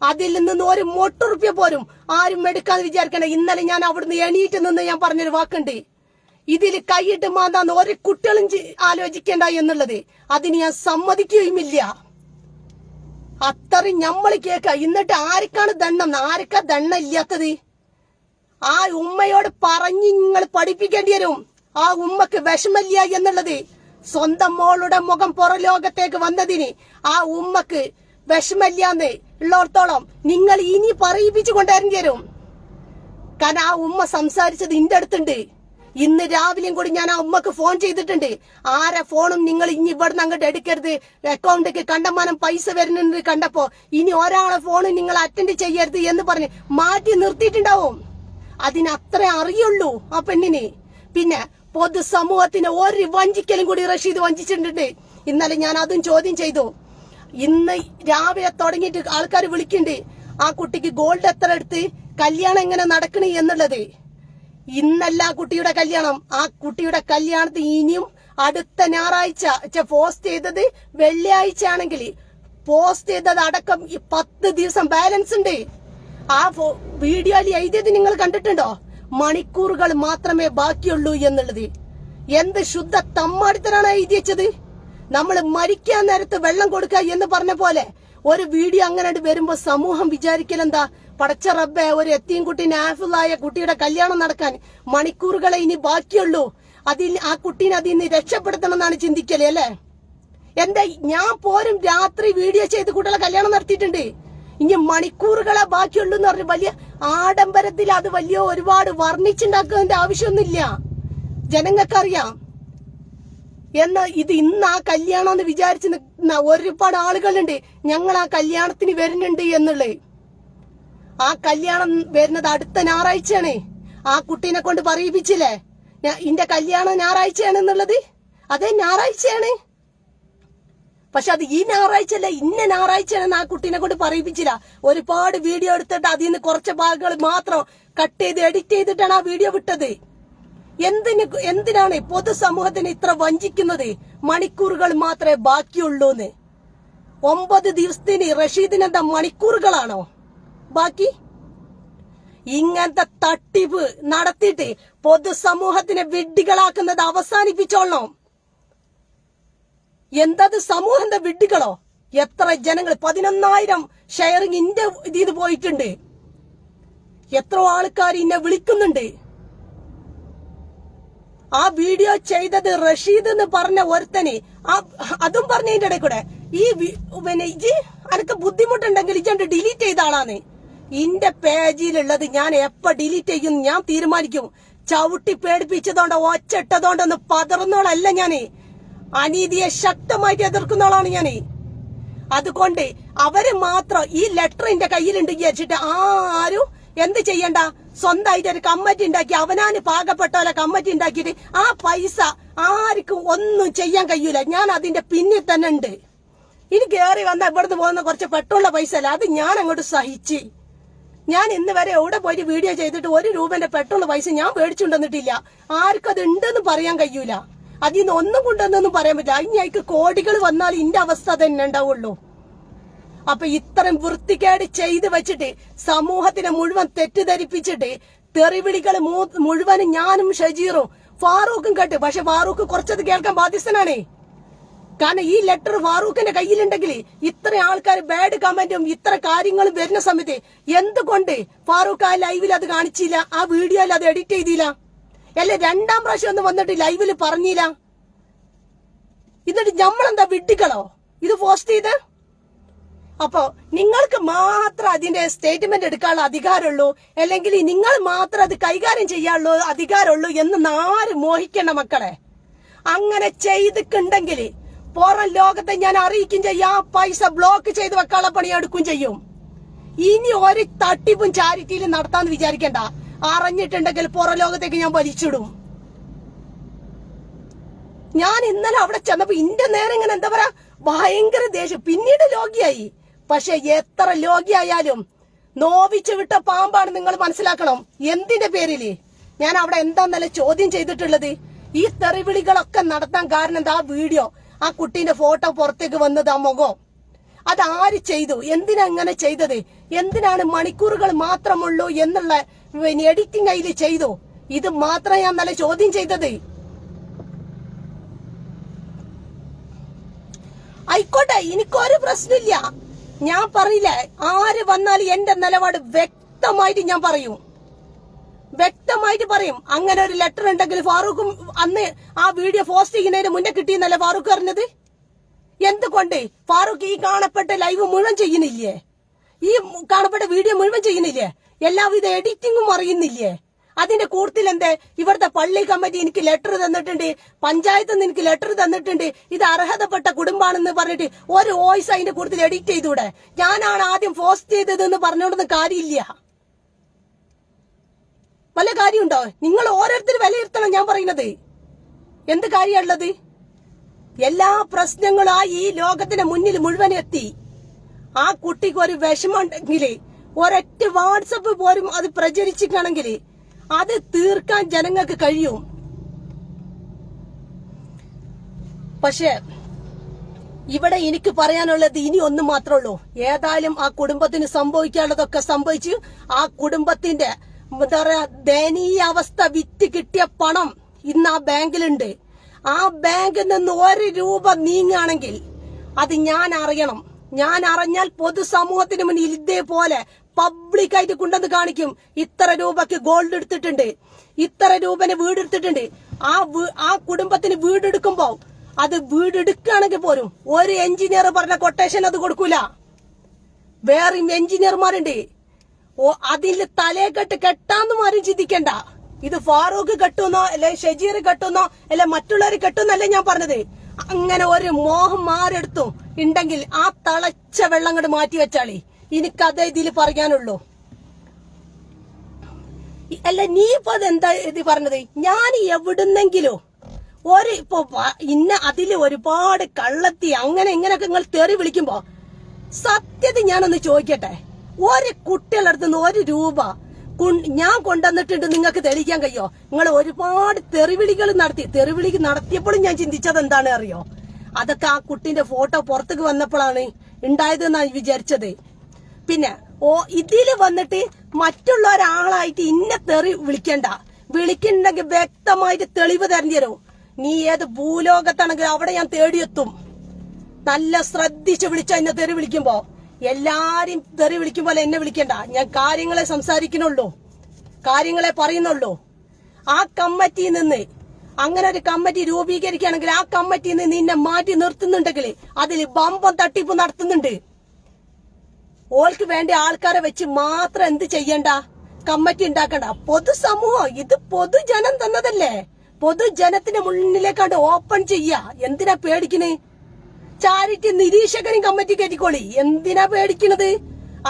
അതിൽ നിന്ന് ഒരു മൊട്ടുറുപ്യ പോലും ആരും എടുക്കാന്ന് വിചാരിക്കണ്ട. ഇന്നലെ ഞാൻ അവിടുന്ന് എണീറ്റ് നിന്ന് ഞാൻ പറഞ്ഞൊരു വാക്കുണ്ട്, ഇതിൽ കൈയിട്ട് മാന്താന്ന് ഒരു കുട്ടികളും ആലോചിക്കേണ്ട എന്നുള്ളത്. അതിന് ഞാൻ സമ്മതിക്കുകയുമില്ല. അത്രയും ഞമ്മള് കേൾക്ക. എന്നിട്ട് ആർക്കാണ് ദണ്ണം, ആർക്കാ ദണ്ണം ഇല്ലാത്തത്? ആ ഉമ്മയോട് പറഞ്ഞ് നിങ്ങൾ പഠിപ്പിക്കേണ്ടി വരും. ആ ഉമ്മക്ക് വിഷമല്ല എന്നുള്ളത്. സ്വന്തം മോളുടെ മുഖം പുറലോകത്തേക്ക് വന്നതിന് ആ ഉമ്മക്ക് വിഷമല്ലാന്ന് ഉള്ളോടത്തോളം നിങ്ങൾ ഇനി പറയിപ്പിച്ചു കൊണ്ടുവരേണ്ടി വരും. കാരണം ആ ഉമ്മ സംസാരിച്ചത് ഇന്റെ അടുത്തുണ്ട്. ഇന്ന് രാവിലെയും കൂടി ഞാൻ ആ ഉമ്മക്ക് ഫോൺ ചെയ്തിട്ടുണ്ട്. ആരെ ഫോണും നിങ്ങൾ ഇനി ഇവിടുന്ന് അങ്ങോട്ട് എടുക്കരുത്, അക്കൗണ്ടിലേക്ക് കണ്ടമാനം പൈസ വരുന്നുണ്ട് കണ്ടപ്പോ ഇനി ഒരാളെ ഫോണും നിങ്ങൾ അറ്റൻഡ് ചെയ്യരുത് എന്ന് പറഞ്ഞ് മാറ്റി നിർത്തിയിട്ടുണ്ടാവും. അതിനത്ര അറിയുള്ളൂ ആ പെണ്ണിന്. പിന്നെ പൊതുസമൂഹത്തിന് ഒരു വഞ്ചിക്കലും കൂടി റഷീദ് വഞ്ചിച്ചിട്ടുണ്ട്. ഇന്നലെ ഞാൻ അതും ചോദ്യം ചെയ്തു. ഇന്ന് രാവിലെ തുടങ്ങിയിട്ട് ആൾക്കാർ വിളിക്കുന്നുണ്ട്, ആ കുട്ടിക്ക് ഗോൾഡ് എത്ര എടുത്ത്, കല്യാണം എങ്ങനെ നടക്കണേ എന്നുള്ളത്. ഇന്നല്ല ആ കുട്ടിയുടെ കല്യാണം. ആ കുട്ടിയുടെ കല്യാണത്തിന് ഇനിയും അടുത്ത ഞായറാഴ്ച പോസ്റ്റ് ചെയ്തത് വെള്ളിയാഴ്ച ആണെങ്കിൽ പോസ്റ്റ് ചെയ്തത് അടക്കം 10 ദിവസം ബാലൻസ് ഉണ്ട്. ആ വീഡിയോയിൽ എഴുതിയത് നിങ്ങൾ കണ്ടിട്ടുണ്ടോ? മണിക്കൂറുകൾ മാത്രമേ ബാക്കിയുള്ളൂ എന്നുള്ളത്. എന്ത് ശുദ്ധ തമ്മാടിത്തരാണ് എഴുതി വെച്ചത്. നമ്മൾ മരിക്കാൻ നേരത്ത് വെള്ളം കൊടുക്കുക എന്ന് പറഞ്ഞ പോലെ ഒരു വീഡിയോ അങ്ങനെ വരുമ്പോ സമൂഹം വിചാരിക്കലെന്താ, പടച്ച റബ്ബേ ഒരു എത്തിയും കുട്ടി നാഫിലായ കുട്ടിയുടെ കല്യാണം നടക്കാൻ മണിക്കൂറുകളെ ഇനി ബാക്കിയുള്ളൂ, ആ കുട്ടീനെ അതിൽ നിന്ന് രക്ഷപ്പെടുത്തണം എന്നാണ് ചിന്തിക്കല് അല്ലേ? എന്റെ ഞാൻ പോലും രാത്രി വീഡിയോ ചെയ്ത് കുട്ടികളെ കല്യാണം നടത്തിയിട്ടുണ്ട്. ഇനി മണിക്കൂറുകളെ ബാക്കിയുള്ളൂ എന്ന് പറഞ്ഞ് വലിയ ആഡംബരത്തിൽ അത് വലിയ ഒരുപാട് വർണ്ണിച്ചുണ്ടാക്കുന്നതിന്റെ ആവശ്യമൊന്നുമില്ല. ജനങ്ങൾക്കറിയാം. എന്നാൽ ഇത് ഇന്ന് ആ കല്യാണം എന്ന് വിചാരിച്ച് നിൽക്കുന്ന ഒരുപാട് ആളുകളുണ്ട്. ഞങ്ങൾ ആ കല്യാണത്തിന് വരുന്നുണ്ട് എന്നുള്ളത്. ആ കല്യാണം വരുന്നത് അടുത്ത ഞായറാഴ്ചയാണ്. ആ കുട്ടീനെ കൊണ്ട് പറയിപ്പിച്ചില്ലേ ഇന്റെ കല്യാണം ഞായറാഴ്ചയാണ് എന്നുള്ളത്? അതേ ഞായറാഴ്ചയാണ്. പക്ഷെ അത് ഈ ഞായറാഴ്ച അല്ല, ഇന്ന ഞായറാഴ്ചയാണെന്ന് ആ കുട്ടീനെ കൊണ്ട് പറയിപ്പിച്ചില്ല. ഒരുപാട് വീഡിയോ എടുത്തിട്ട് അതിൽ നിന്ന് കുറച്ച് ഭാഗങ്ങൾ മാത്രം കട്ട് ചെയ്ത് എഡിറ്റ് ചെയ്തിട്ടാണ് ആ വീഡിയോ വിട്ടത്. എന്തിനാണ് പൊതുസമൂഹത്തിന് ഇത്ര വഞ്ചിക്കുന്നത്? മണിക്കൂറുകൾ മാത്രമേ ബാക്കിയുള്ളൂന്ന്. 9 ദിവസത്തിന് റഷീദിന് എന്താ മണിക്കൂറുകളാണോ ബാക്കി? ഇങ്ങനത്തെ തട്ടിപ്പ് നടത്തിയിട്ട് പൊതുസമൂഹത്തിനെ വിഡ്ഢികളാക്കുന്നത് അവസാനിപ്പിച്ചോളണം. എന്തത് സമൂഹത്തിന്റെ വിഡ്ഢികളോ? എത്ര ജനങ്ങൾ 11,000 ഷെയറിങ് ഇന്റെ ഇത് പോയിട്ടുണ്ട്. എത്ര ആൾക്കാർ ഇന്നെ വിളിക്കുന്നുണ്ട്. ആ വീഡിയോ ചെയ്തത് റഷീദ് എന്ന് പറഞ്ഞ ഒരുത്തന് അതും പറഞ്ഞതിന്റെ ഇടയിൽ കൂടെ അനക്ക് ബുദ്ധിമുട്ടുണ്ടെങ്കിൽ ഇജണ്ട് ഡിലീറ്റ് ചെയ്ത ആളാണ്. ഇന്റെ പേജിലുള്ളത് ഞാൻ എപ്പ ഡിലീറ്റ് ചെയ്യും ഞാൻ തീരുമാനിക്കും. ചവിട്ടി പേടിപ്പിച്ചതോണ്ടോ ഒച്ചിട്ടതോണ്ടൊന്ന് പതറുന്നോളല്ല ഞാന്. അനീതിയെ ശക്തമായിട്ട് എതിർക്കുന്നോളാണ് ഞാന്. അതുകൊണ്ട് അവര് മാത്രം ഈ ലെറ്റർ എന്റെ കയ്യിലുണ്ട് വിചാരിച്ചിട്ട് ആരും എന്ത് ചെയ്യണ്ട, സ്വന്തമായിട്ട് ഒരു കമ്മിറ്റി ഉണ്ടാക്കി അവനാന് പാകപ്പെട്ട കമ്മിറ്റി ഉണ്ടാക്കിയിട്ട് ആ പൈസ ആർക്കും ഒന്നും ചെയ്യാൻ കഴിയൂല. ഞാൻ അതിന്റെ പിന്നിൽ തന്നെ ഉണ്ട്. ഇനി കയറി വന്ന ഇവിടുന്ന് പോകുന്ന കുറച്ച് പെട്രോളിന്റെ പൈസ അല്ല, അത് ഞാൻ അങ്ങോട്ട് സഹിച്ച്. ഞാൻ ഇന്ന് വരെ എവിടെ പോയിട്ട് വീഡിയോ ചെയ്തിട്ട് 1 രൂപന്റെ പെട്രോൾ പൈസ ഞാൻ മേടിച്ചുകൊണ്ടിട്ടില്ല. ആർക്കും അത് ഉണ്ടെന്ന് പറയാൻ കഴിയൂല. അതിൽ നിന്ന് ഒന്നും കൊണ്ടുവന്നൊന്നും പറയാൻ പറ്റില്ല. ഇനി അയക്ക് കോടികൾ വന്നാൽ ഇന്റെ അവസ്ഥ തന്നെ ഉണ്ടാവുള്ളൂ. അപ്പൊ ഇത്രയും വൃത്തികേട് ചെയ്ത് വെച്ചിട്ട് സമൂഹത്തിനെ മുഴുവൻ തെറ്റിദ്ധരിപ്പിച്ചിട്ട് തെറിവിളികൾ മുഴുവനും ഞാനും ഷജീറും ഫാറൂഖും കേട്ട്. പക്ഷെ ഫാറൂഖ് കുറച്ചത് കേൾക്കാൻ ബാധ്യസ്ഥനാണ്. കാരണം ഈ ലെറ്റർ ഫാറൂഖിന്റെ കയ്യിലുണ്ടെങ്കിൽ ഇത്ര ആൾക്കാർ ബാഡ് കമന്റും ഇത്ര കാര്യങ്ങളും വരുന്ന സമയത്ത് എന്തുകൊണ്ട് ഫാറൂഖ് ആ ലൈവിൽ അത് കാണിച്ചില്ല? ആ വീഡിയോയിൽ അത് എഡിറ്റ് ചെയ്തില്ല? അല്ലെ 2ാം പ്രാവശ്യം ഒന്നും വന്നിട്ട് ലൈവിൽ പറഞ്ഞില്ല? എന്നിട്ട് നമ്മളെന്താ വിഡ്ഢികളോ ഇത് പോസ്റ്റ് ചെയ്ത്? അപ്പോ നിങ്ങൾക്ക് മാത്രം അതിന്റെ സ്റ്റേറ്റ്മെന്റ് എടുക്കാനുള്ള അധികാരമുള്ളൂ, അല്ലെങ്കിൽ നിങ്ങൾ മാത്രം അത് കൈകാര്യം ചെയ്യാനുള്ള അധികാരമുള്ളൂ എന്ന് ആരും മോഹിക്കേണ്ട മക്കളെ. അങ്ങനെ ചെയ്തിട്ടുണ്ടെങ്കിൽ പുറം ലോകത്തെ ഞാൻ അറിയിക്കും ചെയ്യും. ആ പൈസ ബ്ലോക്ക് ചെയ്ത് വെക്കാനുള്ള പണി എടുക്കും ചെയ്യും. ഇനി ഒരു തട്ടിപ്പും ചാരിറ്റിയിലും നടത്താന്ന് വിചാരിക്കണ്ട. അറിഞ്ഞിട്ടുണ്ടെങ്കിൽ പുറം ലോകത്തേക്ക് ഞാൻ വലിച്ചിടും. ഞാൻ ഇന്നലെ അവിടെ ചെന്നപ്പോ ഇന്റെ നേരെ ഇങ്ങനെ എന്താ പറയാ ഭയങ്കര ദേഷ്യം. പിന്നീട് ലോകിയായി. പക്ഷെ എത്ര ലോകിയായാലും നോവിച്ചു വിട്ട പാമ്പാണ് നിങ്ങൾ മനസ്സിലാക്കണം. എന്തിന്റെ പേരില് ഞാൻ അവിടെ എന്താന്നല്ല ചോദ്യം ചെയ്തിട്ടുള്ളത്? ഈ തെറിവിളികളൊക്കെ നടത്താൻ കാരണം എന്താ? ആ വീഡിയോ, ആ കുട്ടീന്റെ ഫോട്ടോ പുറത്തേക്ക് വന്നത്, ആ മുഖം, അത് ആര് ചെയ്തു? എന്തിനാ അങ്ങനെ ചെയ്തത്? എന്തിനാണ് മണിക്കൂറുകൾ മാത്രമുള്ളൂ എന്നുള്ള എഡിറ്റിംഗ് അതിൽ ചെയ്തു? ഇത് മാത്രം ഞാൻ നല്ല ചോദ്യം ചെയ്തത്. ആയിക്കോട്ടെ, എനിക്കൊരു പ്രശ്നമില്ല. ഞാൻ പറയില്ലേ, ആര് വന്നാലും എന്റെ നിലപാട് വ്യക്തമായിട്ട് ഞാൻ പറയും. വ്യക്തമായിട്ട് പറയും. അങ്ങനെ ഒരു ലെറ്റർ ഉണ്ടെങ്കിൽ ഫാറൂഖും അന്ന് ആ വീഡിയോ പോസ്റ്റ് ചെയ്യുന്നതിന് മുന്നേ കിട്ടിയെന്നല്ലേ ഫാറൂഖ് പറഞ്ഞത്? എന്തുകൊണ്ട് ഫാറൂഖ് ഈ കാണപ്പെട്ട ലൈവ് മുഴുവൻ ചെയ്യുന്നില്ലേ? ഈ കാണപ്പെട്ട വീഡിയോ മുഴുവൻ ചെയ്യുന്നില്ലേ? എല്ലാവിധ എഡിറ്റിംഗും അറിയുന്നില്ലേ? അതിന്റെ കൂടുതൽ എന്തേ ഇവിടുത്തെ പള്ളി കമ്മിറ്റി എനിക്ക് ലെറ്റർ തന്നിട്ടുണ്ട്, പഞ്ചായത്ത് നിന്ന് എനിക്ക് ലെറ്റർ തന്നിട്ടുണ്ട്, ഇത് അർഹതപ്പെട്ട കുടുംബാണെന്ന് പറഞ്ഞിട്ട് ഒരു വോയിസ് അതിന്റെ കൂടുതൽ എഡിറ്റ് ചെയ്തൂടെ? ഞാനാണ് ആദ്യം പോസ്റ്റ് ചെയ്തതെന്ന് പറഞ്ഞോണ്ടൊന്നും കാര്യമില്ല. വല്ല കാര്യമുണ്ടോ? നിങ്ങൾ ഓരോരുത്തരും വിലയിരുത്തണം. ഞാൻ പറയുന്നത് എന്ത് കാര്യമുള്ളത്? എല്ലാ പ്രശ്നങ്ങളും ഈ ലോകത്തിന്റെ മുന്നിൽ മുഴുവൻ എത്തി. ആ കുട്ടിക്ക് ഒരു വിഷമമുണ്ടെങ്കിൽ ഒരൊറ്റ വാട്സപ്പ് പോലും അത് പ്രചരിച്ചിട്ടാണെങ്കിൽ അത് തീർക്കാൻ ജനങ്ങൾക്ക് കഴിയും. പക്ഷെ ഇവിടെ എനിക്ക് പറയാനുള്ളത് ഇനി ഒന്നും മാത്രമേ ഉള്ളൂ. ഏതായാലും ആ കുടുംബത്തിന് സംഭവിക്കാനുള്ളതൊക്കെ സംഭവിച്ചു. ആ കുടുംബത്തിന്റെ എന്താ പറയാ ദയനീയ അവസ്ഥ, വിറ്റ് കിട്ടിയ പണം ഇന്ന് ആ ബാങ്കിലുണ്ട്. ആ ബാങ്കിൽ നിന്ന് 1 രൂപ നീങ്ങുകയാണെങ്കിൽ അത് ഞാൻ അറിയണം. ഞാൻ അറിഞ്ഞാൽ പൊതുസമൂഹത്തിന് മുന്നിൽ ഇതേപോലെ പബ്ലിക്കായിട്ട് കൊണ്ടുവന്ന് കാണിക്കും. ഇത്ര രൂപക്ക് ഗോൾഡ് എടുത്തിട്ടുണ്ട്, ഇത്ര രൂപന് വീട് എടുത്തിട്ടുണ്ട്. ആ കുടുംബത്തിന് വീടെടുക്കുമ്പോ അത് വീടെടുക്കുകയാണെങ്കിൽ പോലും ഒരു എഞ്ചിനീയർ പറഞ്ഞ കൊട്ടേഷൻ അത് കൊടുക്കൂല. വേറെയും എഞ്ചിനീയർമാരുണ്ട്. അതിൽ തലയെക്കെട്ട് കെട്ടാന്ന് ആരും ചിന്തിക്കണ്ട. ഇത് ഫാറൂഖ് കെട്ടുന്നോ അല്ലെ ഷജീർ കെട്ടുന്നോ അല്ലെ മറ്റുള്ളവർ കെട്ടുന്നല്ലേ ഞാൻ പറഞ്ഞത്. അങ്ങനെ ഒരു മോഹം ആരെടുത്തും ഉണ്ടെങ്കിൽ ആ തളച്ച വെള്ളം കൊണ്ട് മാറ്റി വെച്ചാളി. എനിക്കതേ ഇതിൽ പറയാനുള്ളൂ. അല്ല നീ ഇപ്പൊ അതെന്താ ഇത് പറഞ്ഞത്? ഞാൻ എവിടുന്നെങ്കിലും ഇപ്പൊ അതില് ഒരുപാട് കള്ളത്തി അങ്ങനെ ഇങ്ങനെയൊക്കെ നിങ്ങൾ തെറി വിളിക്കുമ്പോ സത്യത്തിൽ ഞാനൊന്ന് ചോദിക്കട്ടെ, ഒരു കുട്ടികളുടെ അടുത്തുനിന്ന് 1 രൂപ ഞാൻ കൊണ്ടുവന്നിട്ടുണ്ട് നിങ്ങൾക്ക് തെളിയിക്കാൻ കഴിയോ? നിങ്ങൾ ഒരുപാട് തെറിവിളികൾ നടത്തിയപ്പോഴും ഞാൻ ചിന്തിച്ചത് എന്താണ് അറിയോ? അതൊക്കെ ആ കുട്ടിന്റെ ഫോട്ടോ പുറത്തേക്ക് വന്നപ്പോഴാണ് ഉണ്ടായതെന്നാണ് വിചാരിച്ചത്. പിന്നെ ഇതില് വന്നിട്ട് മറ്റുള്ള ഒരാളായിട്ട് ഇന്ന തെറി വിളിക്കണ്ടെങ്കിൽ വ്യക്തമായിട്ട് തെളിവ് തരേണ്ടി വരും. നീ ഏത് ഭൂലോകത്താണെങ്കിൽ അവിടെ ഞാൻ തേടിയെത്തും. നല്ല ശ്രദ്ധിച്ച് വിളിച്ച എന്നെ തെറി വിളിക്കുമ്പോ. എല്ലാരും തെറി വിളിക്കുമ്പോൾ എന്നെ വിളിക്കണ്ട. ഞാൻ കാര്യങ്ങളെ സംസാരിക്കുന്നുള്ളൂ, കാര്യങ്ങളെ പറയുന്നുള്ളൂ. ആ കമ്മിറ്റിയിൽ നിന്ന് അങ്ങനെ ഒരു കമ്മിറ്റി രൂപീകരിക്കുകയാണെങ്കിൽ ആ കമ്മിറ്റിയിൽ നിന്ന് നിന്നെ മാറ്റി നിർത്തുന്നുണ്ടെങ്കിൽ അതിൽ ബമ്പം തട്ടിപ്പ് നടത്തുന്നുണ്ട്. ഓൾക്ക് വേണ്ട ആൾക്കാരെ വെച്ച് മാത്രം എന്ത് ചെയ്യണ്ട, കമ്മിറ്റി ഉണ്ടാക്കണ്ട. പൊതുസമൂഹം ഇത് പൊതുജനം തന്നതല്ലേ, പൊതുജനത്തിന്റെ മുന്നിലേക്കാണ്ട് ഓപ്പൺ ചെയ്യാ. എന്തിനാ പേടിക്കണേ? Charity നിരീക്ഷകനും committee കയറ്റിക്കോളി. എന്തിനാ പേടിക്കണത്?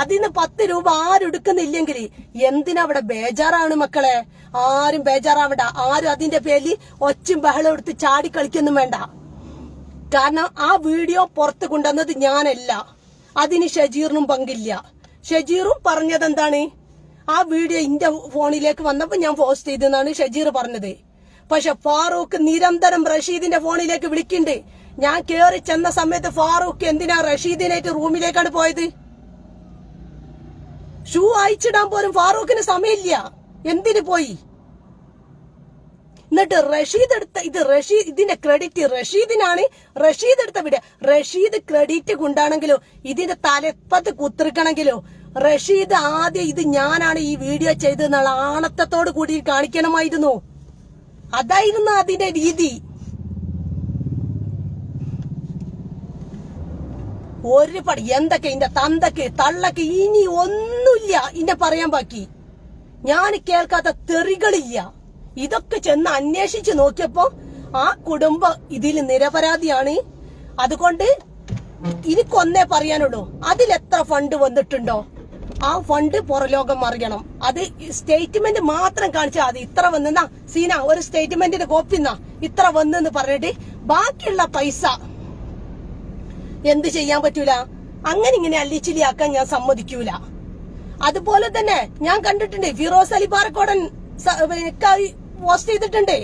അതിന് 10 രൂപ ആരും എടുക്കുന്നില്ലെങ്കിൽ എന്തിനാ അവിടെ ബേജാറാണ് മക്കളെ? ആരും ബേജാറാവണ്ട. ആരും അതിന്റെ പേരിൽ ഒച്ചും ബഹളം എടുത്ത് ചാടി കളിക്കൊന്നും വേണ്ട. കാരണം ആ വീഡിയോ പുറത്ത് കൊണ്ടുവന്നത് ഞാനല്ല, അതിന് ഷജീറിനും പങ്കില്ല. ഷജീറും പറഞ്ഞത് എന്താണ്? ആ വീഡിയോ എന്റെ ഫോണിലേക്ക് വന്നപ്പോ ഞാൻ പോസ്റ്റ് ചെയ്തെന്നാണ് ഷജീർ പറഞ്ഞത്. പക്ഷെ ഫാറൂഖ് നിരന്തരം റഷീദിന്റെ ഫോണിലേക്ക് വിളിക്കുന്നുണ്ട്. ഞാൻ കേറി ചെന്ന സമയത്ത് ഫാറൂഖ് എന്തിനാ റഷീദിനായിട്ട് റൂമിലേക്കാണ് പോയത്? ഷൂ അയച്ചിടാൻ പോലും ഫാറൂഖിന് സമയമില്ല. എന്തിനു പോയി? എന്നിട്ട് ഇതിന്റെ ക്രെഡിറ്റ് റഷീദിനാണ്. റഷീദ് എടുത്ത വീഡിയോ റഷീദ് ക്രെഡിറ്റ് കൊണ്ടാണെങ്കിലോ ഇതിന്റെ തലപ്പത്ത് കുത്തിരിക്കണമെങ്കിലോ റഷീദ് ആദ്യം ഇത് ഞാനാണ് ഈ വീഡിയോ ചെയ്തെന്നുള്ള ആണത്തത്തോട് കൂടി കാണിക്കണമായിരുന്നു. അതായിരുന്നു അതിന്റെ രീതി. ഒരുപാട് എന്തൊക്കെ ഇന്റെ തന്തക്ക് തള്ളക്ക് ഇനി ഒന്നുമില്ല ഇന്നെ പറയാൻ ബാക്കി. ഞാൻ കേൾക്കാത്ത തെറികളില്ല. ഇതൊക്കെ ചെന്ന് അന്വേഷിച്ച് നോക്കിയപ്പോ ആ കുടുംബം ഇതിൽ നിരപരാധിയാണ്. അതുകൊണ്ട് എനിക്കൊന്നേ പറയാനുള്ളൂ, അതിലെത്ര ഫണ്ട് വന്നിട്ടുണ്ടോ ആ ഫണ്ട് പുറലോകം അറിയണം. അത് സ്റ്റേറ്റ്മെന്റ് മാത്രം കാണിച്ചാൽ അത് ഇത്ര വന്നെന്നാ സീന ഒരു സ്റ്റേറ്റ്മെന്റിന്റെ കോപ്പിന്നാ ഇത്ര വന്നെന്ന് പറഞ്ഞിട്ട് ബാക്കിയുള്ള പൈസ എന്ത് ചെയ്യാൻ പറ്റൂല. അങ്ങനെ ഇങ്ങനെ അല്ലിച്ചിലിയാക്കാൻ ഞാൻ സമ്മതിക്കൂല. അതുപോലെ തന്നെ ഞാൻ കണ്ടിട്ടുണ്ട് ഫിറോസ് അലി പാറക്കോടൻ പോസ്റ്റ് ചെയ്തിട്ടുണ്ട്.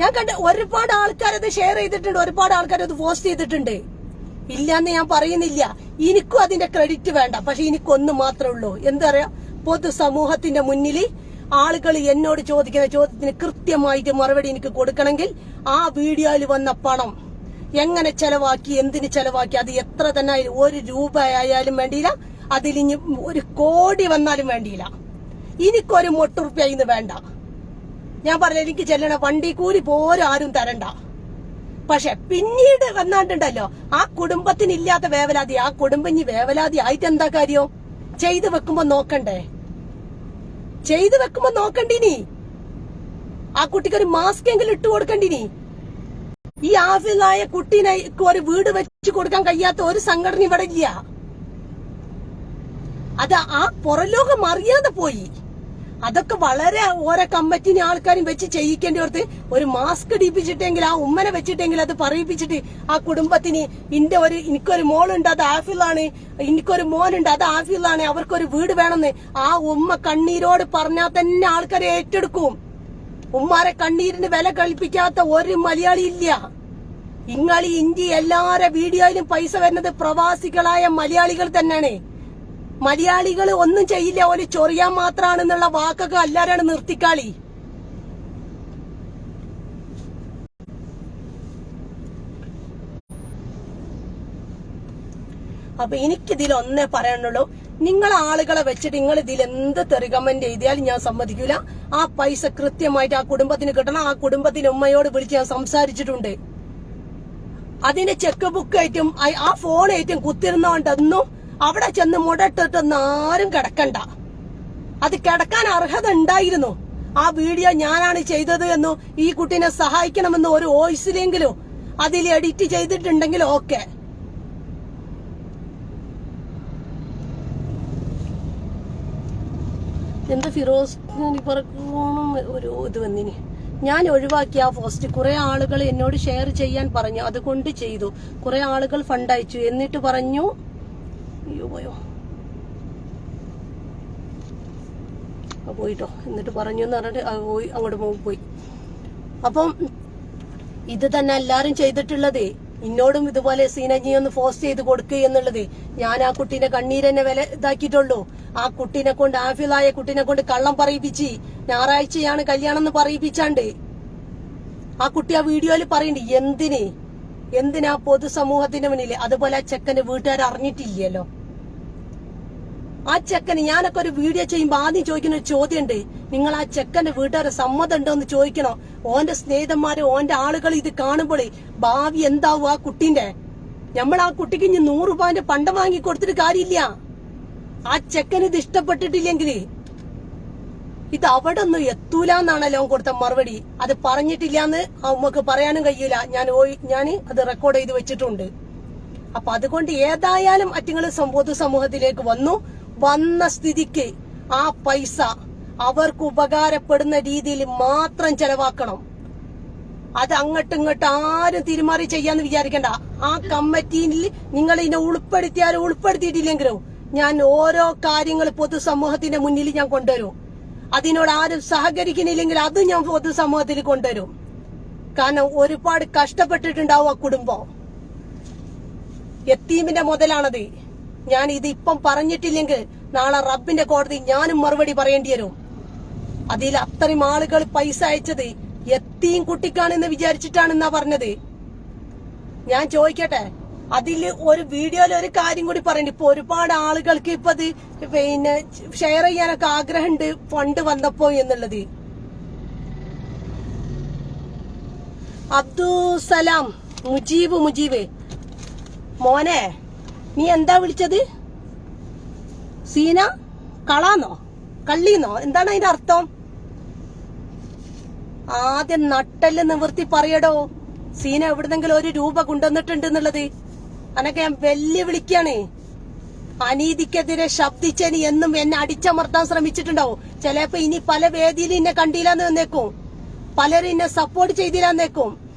ഞാൻ ഒരുപാട് ആൾക്കാരത് ഷെയർ ചെയ്തിട്ടുണ്ട്, ഒരുപാട് ആൾക്കാരത് പോസ്റ്റ് ചെയ്തിട്ടുണ്ട്. ഇല്ലാന്ന് ഞാൻ പറയുന്നില്ല. എനിക്കും അതിന്റെ ക്രെഡിറ്റ് വേണ്ട. പക്ഷെ എനിക്കൊന്ന് മാത്രമേ ഉള്ളൂ, എന്താ പറയാ, പൊതുസമൂഹത്തിന്റെ മുന്നിൽ ആളുകൾ എന്നോട് ചോദിക്കുന്ന ചോദ്യത്തിന് കൃത്യമായിട്ട് മറുപടി എനിക്ക് കൊടുക്കണമെങ്കിൽ ആ വീഡിയോയിൽ വന്ന പണം എങ്ങനെ ചെലവാക്കി, എന്തിന് ചെലവാക്കി, അത് എത്ര തന്നെ 1 രൂപ ആയാലും വേണ്ടിയില്ല, അതിലിഞ്ഞ് 1 കോടി വന്നാലും വേണ്ടിയില്ല. എനിക്കൊരു മൊട്ടുറുപ്യ ഇന്ന് വേണ്ട. ഞാൻ പറഞ്ഞ എനിക്ക് ചെല്ലണ വണ്ടി കൂലി പോലും ആരും തരണ്ട. പക്ഷെ പിന്നീട് വന്നാണ്ടുണ്ടല്ലോ ആ കുടുംബത്തിന് ഇല്ലാത്ത വേവലാതി, ആ കുടുംബം ഇനി വേവലാതി ആയിട്ട് എന്താ കാര്യം? ചെയ്തു വെക്കുമ്പോ നോക്കണ്ടേ? ചെയ്തു വെക്കുമ്പോ നോക്കണ്ടിനി. ആ കുട്ടിക്ക് ഒരു മാസ്ക് എങ്കിലും ഇട്ട് കൊടുക്കണ്ടിനി. ഈ ആഫിലായ കുട്ടീനെ ഒരു വീട് വെച്ച് കൊടുക്കാൻ കഴിയാത്ത ഒരു സംഘടന ഇവിടെ ഇല്ല. അത് ആ പുറലോകം അറിയാതെ പോയി. അതൊക്കെ വളരെ ഓരോ കമ്മിറ്റിന് ആൾക്കാരും വെച്ച് ചെയ്യിക്കേണ്ടി ഒരു മാസ്ക് ഇടിപ്പിച്ചിട്ടെങ്കിൽ ആ ഉമ്മനെ വെച്ചിട്ടെങ്കിൽ അത് പറയിപ്പിച്ചിട്ട് ആ കുടുംബത്തിന് എനിക്കൊരു മോളുണ്ട് അത് ആഫിലാണ്, എനിക്കൊരു മോനുണ്ട് അത് ആഫിലാണ്, അവർക്കൊരു വീട് വേണമെന്ന് ആ ഉമ്മ കണ്ണീരോട് പറഞ്ഞാൽ തന്നെ ആൾക്കാരെ ഏറ്റെടുക്കും. ഉമ്മാരെ കണ്ണീരിന് വില കൽപ്പിക്കാത്ത ഒരു മലയാളി ഇല്ല. ഇങ്ങളി ഇന്ത്യ എല്ലാരെ വീഡിയോയിലും പൈസ വരുന്നത് പ്രവാസികളായ മലയാളികൾ തന്നെയാണ്. മലയാളികൾ ഒന്നും ചെയ്യില്ല, ഓല് ചൊറിയാൻ മാത്രാണെന്നുള്ള വാക്കൊക്കെ എല്ലാരാണ് നിർത്തിക്കാളി. അപ്പൊ എനിക്കിതിൽ ഒന്നേ പറയാനുള്ളൂ, നിങ്ങളെ ആളുകളെ വെച്ചിട്ട് നിങ്ങൾ ഇതിൽ എന്ത് തെറികമന്റ് എഴുതിയാലും ഞാൻ സമ്മതിക്കൂല. ആ പൈസ കൃത്യമായിട്ട് ആ കുടുംബത്തിന് കിട്ടണം. ആ കുടുംബത്തിന്റെ ഉമ്മയോട് വിളിച്ച് ഞാൻ സംസാരിച്ചിട്ടുണ്ട്. അതിന്റെ ചെക്ക് ബുക്ക് ആയിട്ടും ആ ഫോണായിട്ടും കുത്തിരുന്നോണ്ടൊന്നും അവിടെ ചെന്ന് മുടട്ടിട്ടൊന്നും ആരും കിടക്കണ്ട. അത് കിടക്കാൻ അർഹത ഉണ്ടായിരുന്നു. ആ വീഡിയോ ഞാനാണ് ചെയ്തത് എന്നോ ഈ കുട്ടീനെ സഹായിക്കണമെന്നോ ഒരു വോയിസിലെങ്കിലും അതിൽ എഡിറ്റ് ചെയ്തിട്ടുണ്ടെങ്കിൽ ഓക്കെ. എന്താ ഫിറോസ് ഒരു ഇത് വന്നിനി. ഞാൻ ഒഴിവാക്കിയ ആ പോസ്റ്റ് കുറെ ആളുകൾ എന്നോട് ഷെയർ ചെയ്യാൻ പറഞ്ഞു, അതുകൊണ്ട് ചെയ്തു. കുറെ ആളുകൾ ഫണ്ട് അയച്ചു. എന്നിട്ട് പറഞ്ഞു പോയോ പോയിട്ടോ. എന്നിട്ട് പറഞ്ഞു എന്ന് പറഞ്ഞിട്ട് അങ്ങോട്ട് പോയി. അപ്പം ഇത് തന്നെ എല്ലാരും ചെയ്തിട്ടുള്ളത്. ഇന്നോടും ഇതുപോലെ സീനജി ഒന്ന് പോസ്റ്റ് ചെയ്ത് കൊടുക്കുക എന്നുള്ളത്. ഞാൻ ആ കുട്ടീനെ കണ്ണീരെന്നെ വില ഇതാക്കിയിട്ടുള്ളൂ. ആ കുട്ടീനെ കൊണ്ട് ആഫിലായ കുട്ടീനെ കൊണ്ട് കള്ളം പറയിപ്പിച്ച് ഞായറാഴ്ചയാണ് കല്യാണം എന്ന് പറയിപ്പിച്ചാണ്ട് ആ കുട്ടി ആ വീഡിയോയിൽ പറയുന്നുണ്ട്. എന്തിനാ പൊതുസമൂഹത്തിന്റെ മുന്നിൽ. അതുപോലെ ആ ചെക്കന്റെ വീട്ടുകാർ അറിഞ്ഞിട്ടില്ലല്ലോ. ആ ചെക്കന് ഞാനൊക്കെ ഒരു വീഡിയോ ചെയ്യുമ്പോ ആദ്യം ചോദിക്കുന്ന ഒരു ചോദ്യമുണ്ട്, നിങ്ങൾ ആ ചെക്കന്റെ വീട്ടുകാരെ സമ്മതം ഉണ്ടോ എന്ന് ചോദിക്കണം. ഓന്റെ സ്നേഹിതന്മാര് ഓന്റെ ആളുകൾ ഇത് കാണുമ്പോൾ ഭാവി എന്താവും ആ കുട്ടീന്റെ. നമ്മൾ ആ കുട്ടിക്ക് ഇനി 100 രൂപന്റെ പണ്ടം വാങ്ങി കൊടുത്തിട്ട് കാര്യമില്ല. ആ ചെക്കന് ഇത് ഇഷ്ടപ്പെട്ടിട്ടില്ലെങ്കിൽ ഇത് അവിടെ ഒന്നും എത്തൂല എന്നാണല്ലോ കൊടുത്ത മറുപടി. അത് പറഞ്ഞിട്ടില്ലാന്ന് ആ ഉമ്മക്ക് പറയാനും കഴിയൂല. ഞാൻ അത് റെക്കോർഡ് ചെയ്ത് വെച്ചിട്ടുണ്ട്. അപ്പൊ അതുകൊണ്ട് ഏതായാലും അറ്റിങ്ങൾ പൊതുസമൂഹത്തിലേക്ക് വന്ന സ്ഥിതിക്ക് ആ പൈസ അവർക്ക് ഉപകാരപ്പെടുന്ന രീതിയിൽ മാത്രം ചെലവാക്കണം. അത് അങ്ങോട്ടും ഇങ്ങോട്ടും ആരും തീരുമാറി ചെയ്യാന്ന് വിചാരിക്കണ്ട. ആ കമ്മിറ്റിയിൽ നിങ്ങൾ ഇതിനെ ഉൾപ്പെടുത്തിയാലും ഉൾപ്പെടുത്തിയിട്ടില്ലെങ്കിലും ഞാൻ ഓരോ കാര്യങ്ങൾ പൊതുസമൂഹത്തിന്റെ മുന്നിൽ ഞാൻ കൊണ്ടുവരും. അതിനോട് ആരും സഹകരിക്കുന്നില്ലെങ്കിൽ അത് ഞാൻ പൊതുസമൂഹത്തിൽ കൊണ്ടുവരും. കാരണം ഒരുപാട് കഷ്ടപ്പെട്ടിട്ടുണ്ടാവും ആ കുടുംബം. യത്തീമിന്റെ മുതലാണത്. ഞാൻ ഇത് ഇപ്പം പറഞ്ഞിട്ടില്ലെങ്കിൽ നാളെ റബ്ബിന്റെ കോടതി ഞാനും മറുപടി പറയേണ്ടി വരും. അതിൽ അത്രയും ആളുകൾ പൈസ അയച്ചത് യത്തീം കുട്ടിക്കാണെന്ന് വിചാരിച്ചിട്ടാണെന്നാ പറഞ്ഞത്. ഞാൻ ചോദിക്കട്ടെ, അതിൽ ഒരു വീഡിയോയിൽ ഒരു കാര്യം കൂടി പറയുന്നുണ്ട്. ഇപ്പൊ ഒരുപാട് ആളുകൾക്ക് ഇപ്പൊ അത് ഷെയർ ചെയ്യാനൊക്കെ ആഗ്രഹമുണ്ട് ഫണ്ട് വന്നപ്പോ എന്നുള്ളത്. അബ്ദുസലാം മുജീബ് മോനെ, നീ എന്താ വിളിച്ചത്? സീന കളാന്നോ കള്ളീന്നോ എന്താണ് അതിന്റെ അർത്ഥം? ആദ്യം നട്ടല് നിവർത്തി പറയടോ. സീന എവിടുന്നെങ്കിലും 1 രൂപ കൊണ്ടുവന്നിട്ടുണ്ട് എന്നുള്ളത് അനക്കെ ഞാൻ വെല്ലുവിളിക്കാണ്. അനീതിക്കെതിരെ ശബ്ദിച്ചനി എന്നും എന്നെ അടിച്ചമർത്താൻ ശ്രമിച്ചിട്ടുണ്ടാവും. ചിലപ്പോ ഇനി പല വേദിയിൽ എന്നെ കണ്ടില്ലാന്ന് വന്നേക്കും, പലരും എന്നെ സപ്പോർട്ട് ചെയ്തില്ലാന്നേക്കും.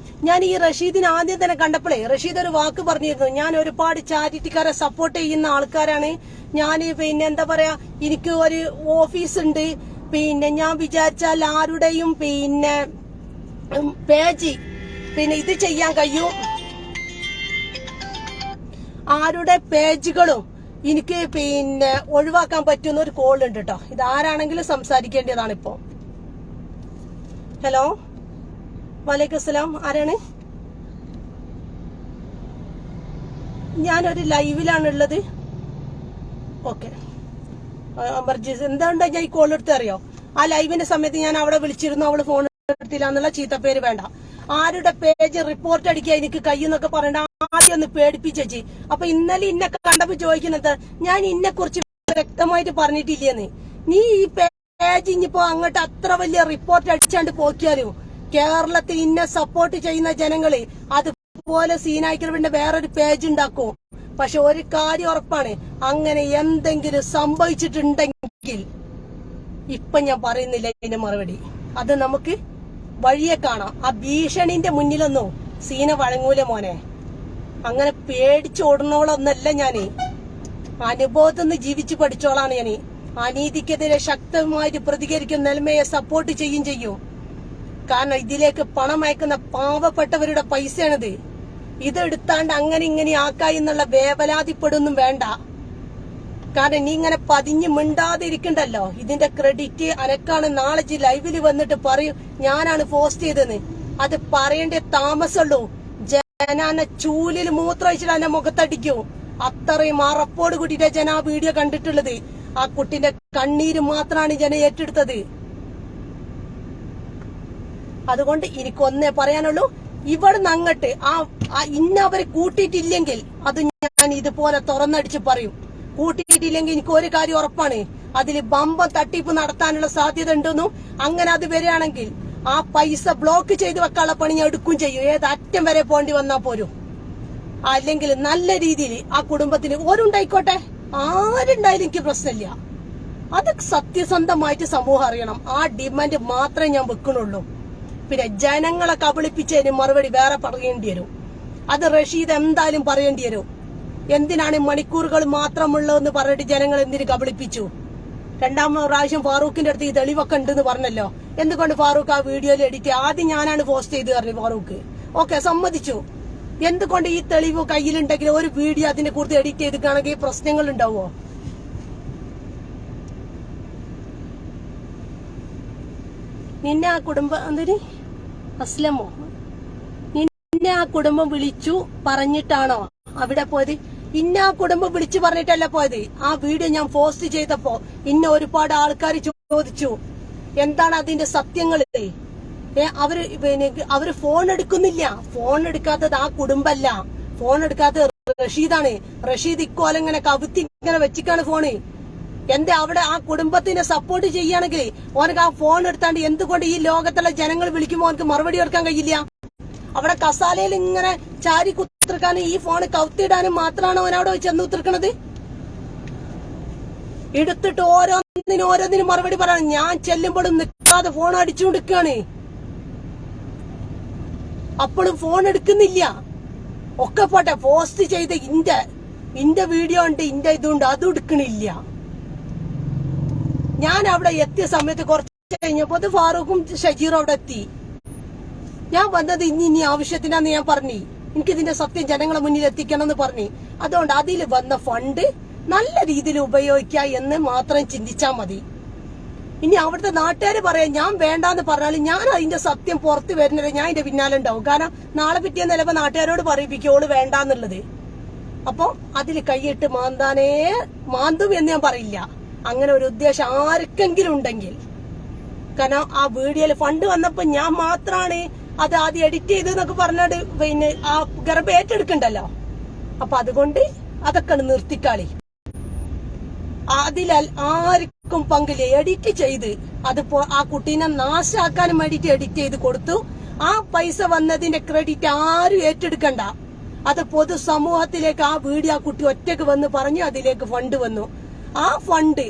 ഞാൻ ഈ റഷീദിനെ ആദ്യം തന്നെ കണ്ടപ്പോഴേ റഷീദ് ഒരു വാക്ക് പറഞ്ഞിരുന്നു, ഞാൻ ഒരുപാട് ചാരിറ്റിക്കാരെ സപ്പോർട്ട് ചെയ്യുന്ന ആൾക്കാരാണ് ഞാൻ. എന്താ പറയാ, എനിക്ക് ഒരു ഓഫീസ് ഉണ്ട്. ഞാൻ വിചാരിച്ചാൽ ആരുടെയും പേജ് ഇത് ചെയ്യാൻ കഴിയും. ആരുടെ പേജുകളും എനിക്ക് ഒഴിവാക്കാൻ പറ്റുന്ന ഒരു കോൾ ഉണ്ട് കേട്ടോ. ഇത് ആരാണെങ്കിലും സംസാരിക്കേണ്ടതാണ് ഇപ്പോ. ഹലോ, വലൈക്കും അസ്സലാം. ആരാണ്? ഞാനൊരു ലൈവിലാണുള്ളത്. ഓക്കെ, എമർജൻസി എന്താണ്ടാ ഞാൻ ഈ കോൾ എടുത്ത് അറിയോ? ആ ലൈവിന്റെ സമയത്ത് ഞാൻ അവിടെ വിളിച്ചിരുന്നു, അവള് ഫോൺ എടുത്തില്ല എന്നുള്ള ചീത്തപ്പേര് വേണ്ട. ആരുടെ പേജ് റിപ്പോർട്ട് അടിക്കുക എനിക്ക് കയ്യെന്നൊക്കെ പറയണ്ട. ആദ്യം ഒന്ന് പേടിപ്പിച്ചേച്ചി. അപ്പൊ ഇന്നലെ ഇന്നൊക്കെ കണ്ടപ്പോ ചോദിക്കുന്നത്, ഞാൻ ഇന്നെ കുറിച്ച് വ്യക്തമായിട്ട് പറഞ്ഞിട്ടില്ലെന്ന്. നീ ഈ പേജ് ഇനിയിപ്പോ അങ്ങോട്ട് അത്ര വലിയ റിപ്പോർട്ട് അടിച്ചാണ്ട് പോക്കിയാലും കേരളത്തിൽ ഇന്നെ സപ്പോർട്ട് ചെയ്യുന്ന ജനങ്ങള് അതുപോലെ സീനായിക്കറിന്റെ വേറൊരു പേജ് ഉണ്ടാക്കും. പക്ഷെ ഒരു കാര്യം ഉറപ്പാണ്, അങ്ങനെ എന്തെങ്കിലും സംഭവിച്ചിട്ടുണ്ടെങ്കിൽ ഇപ്പൊ ഞാൻ പറയുന്നില്ല ഇതിന്റെ മറുപടി. അത് നമുക്ക് വഴിയെ കാണാം. ആ ഭീഷണിന്റെ മുന്നിലൊന്നും സീന വഴങ്ങൂല മോനെ. അങ്ങനെ പേടിച്ചോടുന്നോളൊന്നല്ല ഞാന്. അനുഭവത്തിൽ നിന്ന് ജീവിച്ചു പഠിച്ചോളാണ് ഞാന്. അനീതിക്കെതിരെ ശക്തമായിട്ട് പ്രതികരിക്കും, നിലമയെ സപ്പോർട്ട് ചെയ്യും. കാരണം ഇതിലേക്ക് പണം അയക്കുന്ന പാവപ്പെട്ടവരുടെ പൈസയാണിത്. ഇതെടുത്താണ്ട് അങ്ങനെ ഇങ്ങനെ ആക്കായി എന്നുള്ള വേവലാതിപ്പെടുന്നും വേണ്ട. കാരണം നീ ഇങ്ങനെ പതിഞ്ഞ് മിണ്ടാതിരിക്കണ്ടല്ലോ. ഇതിന്റെ ക്രെഡിറ്റ് അനക്കാണ്. നാളെ ലൈവില് വന്നിട്ട് പറയും ഞാനാണ് പോസ്റ്റ് ചെയ്തെന്ന്. അത് പറയേണ്ട താമസമുള്ളൂ. ജനാനെ ചൂലിൽ മൂത്രമൊഴിച്ചിട്ട് എന്നെ മുഖത്തടിക്കും. അത്രയും അറപ്പോട് കൂട്ടിയിട്ട് ജന ആ വീഡിയോ കണ്ടിട്ടുള്ളത്. ആ കുട്ടിന്റെ കണ്ണീര് മാത്രമാണ് ജന ഏറ്റെടുത്തത്. അതുകൊണ്ട് എനിക്കൊന്നേ പറയാനുള്ളൂ, ഇവിടുന്ന് അങ്ങട്ട് ഇന്ന അവരെ കൂട്ടിയിട്ടില്ലെങ്കിൽ അത് ഞാൻ ഇതുപോലെ തുറന്നടിച്ച് പറയും. കൂട്ടിയിട്ടില്ലെങ്കിൽ എനിക്ക് ഒരു കാര്യം ഉറപ്പാണ്, അതിൽ ബമ്പം തട്ടിപ്പ് നടത്താനുള്ള സാധ്യത ഉണ്ടെന്നും. അങ്ങനെ അത് വരികയാണെങ്കിൽ ആ പൈസ ബ്ലോക്ക് ചെയ്ത് വെക്കാനുള്ള പണി ഞാൻ എടുക്കും ചെയ്യും. ഏത് അറ്റം വരെ പോണ്ടി വന്നാ പോരും. അല്ലെങ്കിൽ നല്ല രീതിയിൽ ആ കുടുംബത്തിന് ഓരുണ്ടായിക്കോട്ടെ, ആരുണ്ടായാലും എനിക്ക് പ്രശ്നമില്ല. അത് സത്യസന്ധമായിട്ട് സമൂഹം അറിയണം. ആ ഡിമാൻഡ് മാത്രമേ ഞാൻ വെക്കണുള്ളൂ. പിന്നെ ജനങ്ങളെ കബളിപ്പിച്ചതിന് മറുപടി വേറെ പറയേണ്ടി വരും. അത് റഷീദ് എന്തായാലും പറയേണ്ടി വരും. എന്തിനാണ് മണിക്കൂറുകൾ മാത്രമുള്ളതെന്ന് പറഞ്ഞിട്ട് ജനങ്ങൾ എന്തിനു കബളിപ്പിച്ചു? രണ്ടാമത്തെ പ്രാവശ്യം ഫാറൂഖിന്റെ അടുത്ത് ഈ തെളിവൊക്കെ ഉണ്ടെന്ന് പറഞ്ഞല്ലോ. എന്തുകൊണ്ട് ഫാറൂഖ് ആ വീഡിയോയിൽ എഡിറ്റ് ആദ്യം ഞാനാണ് പോസ്റ്റ് ചെയ്ത് പറഞ്ഞു ഫാറൂഖ്. ഓക്കെ, സമ്മതിച്ചു. എന്തുകൊണ്ട് ഈ തെളിവ് കയ്യിലുണ്ടെങ്കിൽ ഒരു വീഡിയോ അതിനെ കുറിച്ച് എഡിറ്റ് ചെയ്തിട്ടാണെങ്കിൽ പ്രശ്നങ്ങൾ ഉണ്ടാവോ? നിന്നെ ആ കുടുംബം എന്തിന് അസ്ലമോ നിന്നെ ആ കുടുംബം വിളിച്ചു പറഞ്ഞിട്ടാണോ അവിടെ പോയത്? ഇന്ന ആ കുടുംബം വിളിച്ചു പറഞ്ഞിട്ടല്ല പോയത്. ആ വീഡിയോ ഞാൻ പോസ്റ്റ് ചെയ്തപ്പോ ഒരുപാട് ആൾക്കാർ ചോദിച്ചു എന്താണ് അതിന്റെ സത്യങ്ങള്. അവര് ഫോൺ എടുക്കുന്നില്ല. ഫോൺ എടുക്കാത്തത് ആ കുടുംബല്ല, ഫോൺ എടുക്കാത്തത് റഷീദാണ്. റഷീദ് ഇക്കോലം ഇങ്ങനെ കവിത്തി ഇങ്ങനെ വെച്ചിക്കാണ് ഫോണ്. എന്താ അവിടെ ആ കുടുംബത്തിനെ സപ്പോർട്ട് ചെയ്യുകയാണെങ്കിൽ ഓനക്ക് ആ ഫോൺ എടുത്താണ്ട് എന്തുകൊണ്ട് ഈ ലോകത്തുള്ള ജനങ്ങൾ വിളിക്കുമ്പോൾ ഓനക്ക് മറുപടി കൊടുക്കാൻ കഴിയില്ല? അവിടെ കസാലയിൽ ഇങ്ങനെ ചാരി കുത്തിർക്കാനും ഈ ഫോണ് കവുത്തിയിടാനും മാത്രമാണ് അവനവിടെ ചെന്ന് കുത്തിർക്കണത്. എടുത്തിട്ട് ഓരോന്നിനും മറുപടി പറയണം. ഞാൻ ചെല്ലുമ്പോഴും നിൽക്കാതെ ഫോൺ അടിച്ചുകൊണ്ടിരിക്കുകയാണ്. അപ്പോഴും ഫോൺ എടുക്കുന്നില്ല. ഒക്കെ പോട്ടെ, പോസ്റ്റ് ചെയ്ത ഇന്റെ വീഡിയോ ഉണ്ട്, ഇന്റെ ഇതുണ്ട്, അതും എടുക്കണില്ല. ഞാൻ അവിടെ എത്തിയ സമയത്ത് കുറച്ച് കഴിഞ്ഞപ്പോ ഫാറൂഖും ഷജീറും അവിടെ എത്തി. ഞാൻ വന്നത് ഇനി ആവശ്യത്തിനാന്ന് ഞാൻ പറഞ്ഞു. എനിക്കിതിന്റെ സത്യം ജനങ്ങളെ മുന്നിൽ എത്തിക്കണം എന്ന് പറഞ്ഞു. അതുകൊണ്ട് അതിൽ വന്ന ഫണ്ട് നല്ല രീതിയിൽ ഉപയോഗിക്കുക എന്ന് മാത്രം ചിന്തിച്ചാൽ മതി. ഇനി അവിടുത്തെ നാട്ടുകാർ പറയാം ഞാൻ വേണ്ടാന്ന് പറഞ്ഞാലും ഞാൻ അതിന്റെ സത്യം പുറത്ത് വരുന്നത് ഞാൻ അതിന്റെ പിന്നാലെ ഉണ്ടാവും. കാരണം നാളെ പിറ്റേന്ന് ചിലപ്പോ നാട്ടുകാരോട് പറയിപ്പിക്കോള് വേണ്ടാന്നുള്ളത്. അപ്പൊ അതിൽ കൈയിട്ട് മാന്തും എന്ന് ഞാൻ പറയില്ല. അങ്ങനെ ഒരു ഉദ്ദേശം ആർക്കെങ്കിലും ഉണ്ടെങ്കിൽ, കാരണം ആ വീഡിയോയിൽ ഫണ്ട് വന്നപ്പോ ഞാൻ മാത്രാണ് അത് ആദ്യം എഡിറ്റ് ചെയ്തെന്നൊക്കെ പറഞ്ഞിട്ട് പിന്നെ ആ ഗർഭ ഏറ്റെടുക്കണ്ടല്ലോ. അപ്പൊ അതുകൊണ്ട് അതൊക്കെ നിർത്തിക്കാളി. അതിൽ ആർക്കും പങ്കില്ല. എഡിറ്റ് ചെയ്ത് അതിപ്പോ ആ കുട്ടീനെ നാശാക്കാനും വേണ്ടിട്ട് എഡിറ്റ് ചെയ്ത് കൊടുത്തു. ആ പൈസ വന്നതിന്റെ ക്രെഡിറ്റ് ആരും ഏറ്റെടുക്കണ്ട. അത് പൊതുസമൂഹത്തിലേക്ക് ആ വീഡിയോ ആ കുട്ടി ഒറ്റക്ക് വന്ന് പറഞ്ഞു അതിലേക്ക് ഫണ്ട് വന്നു. ആ ഫണ്ട്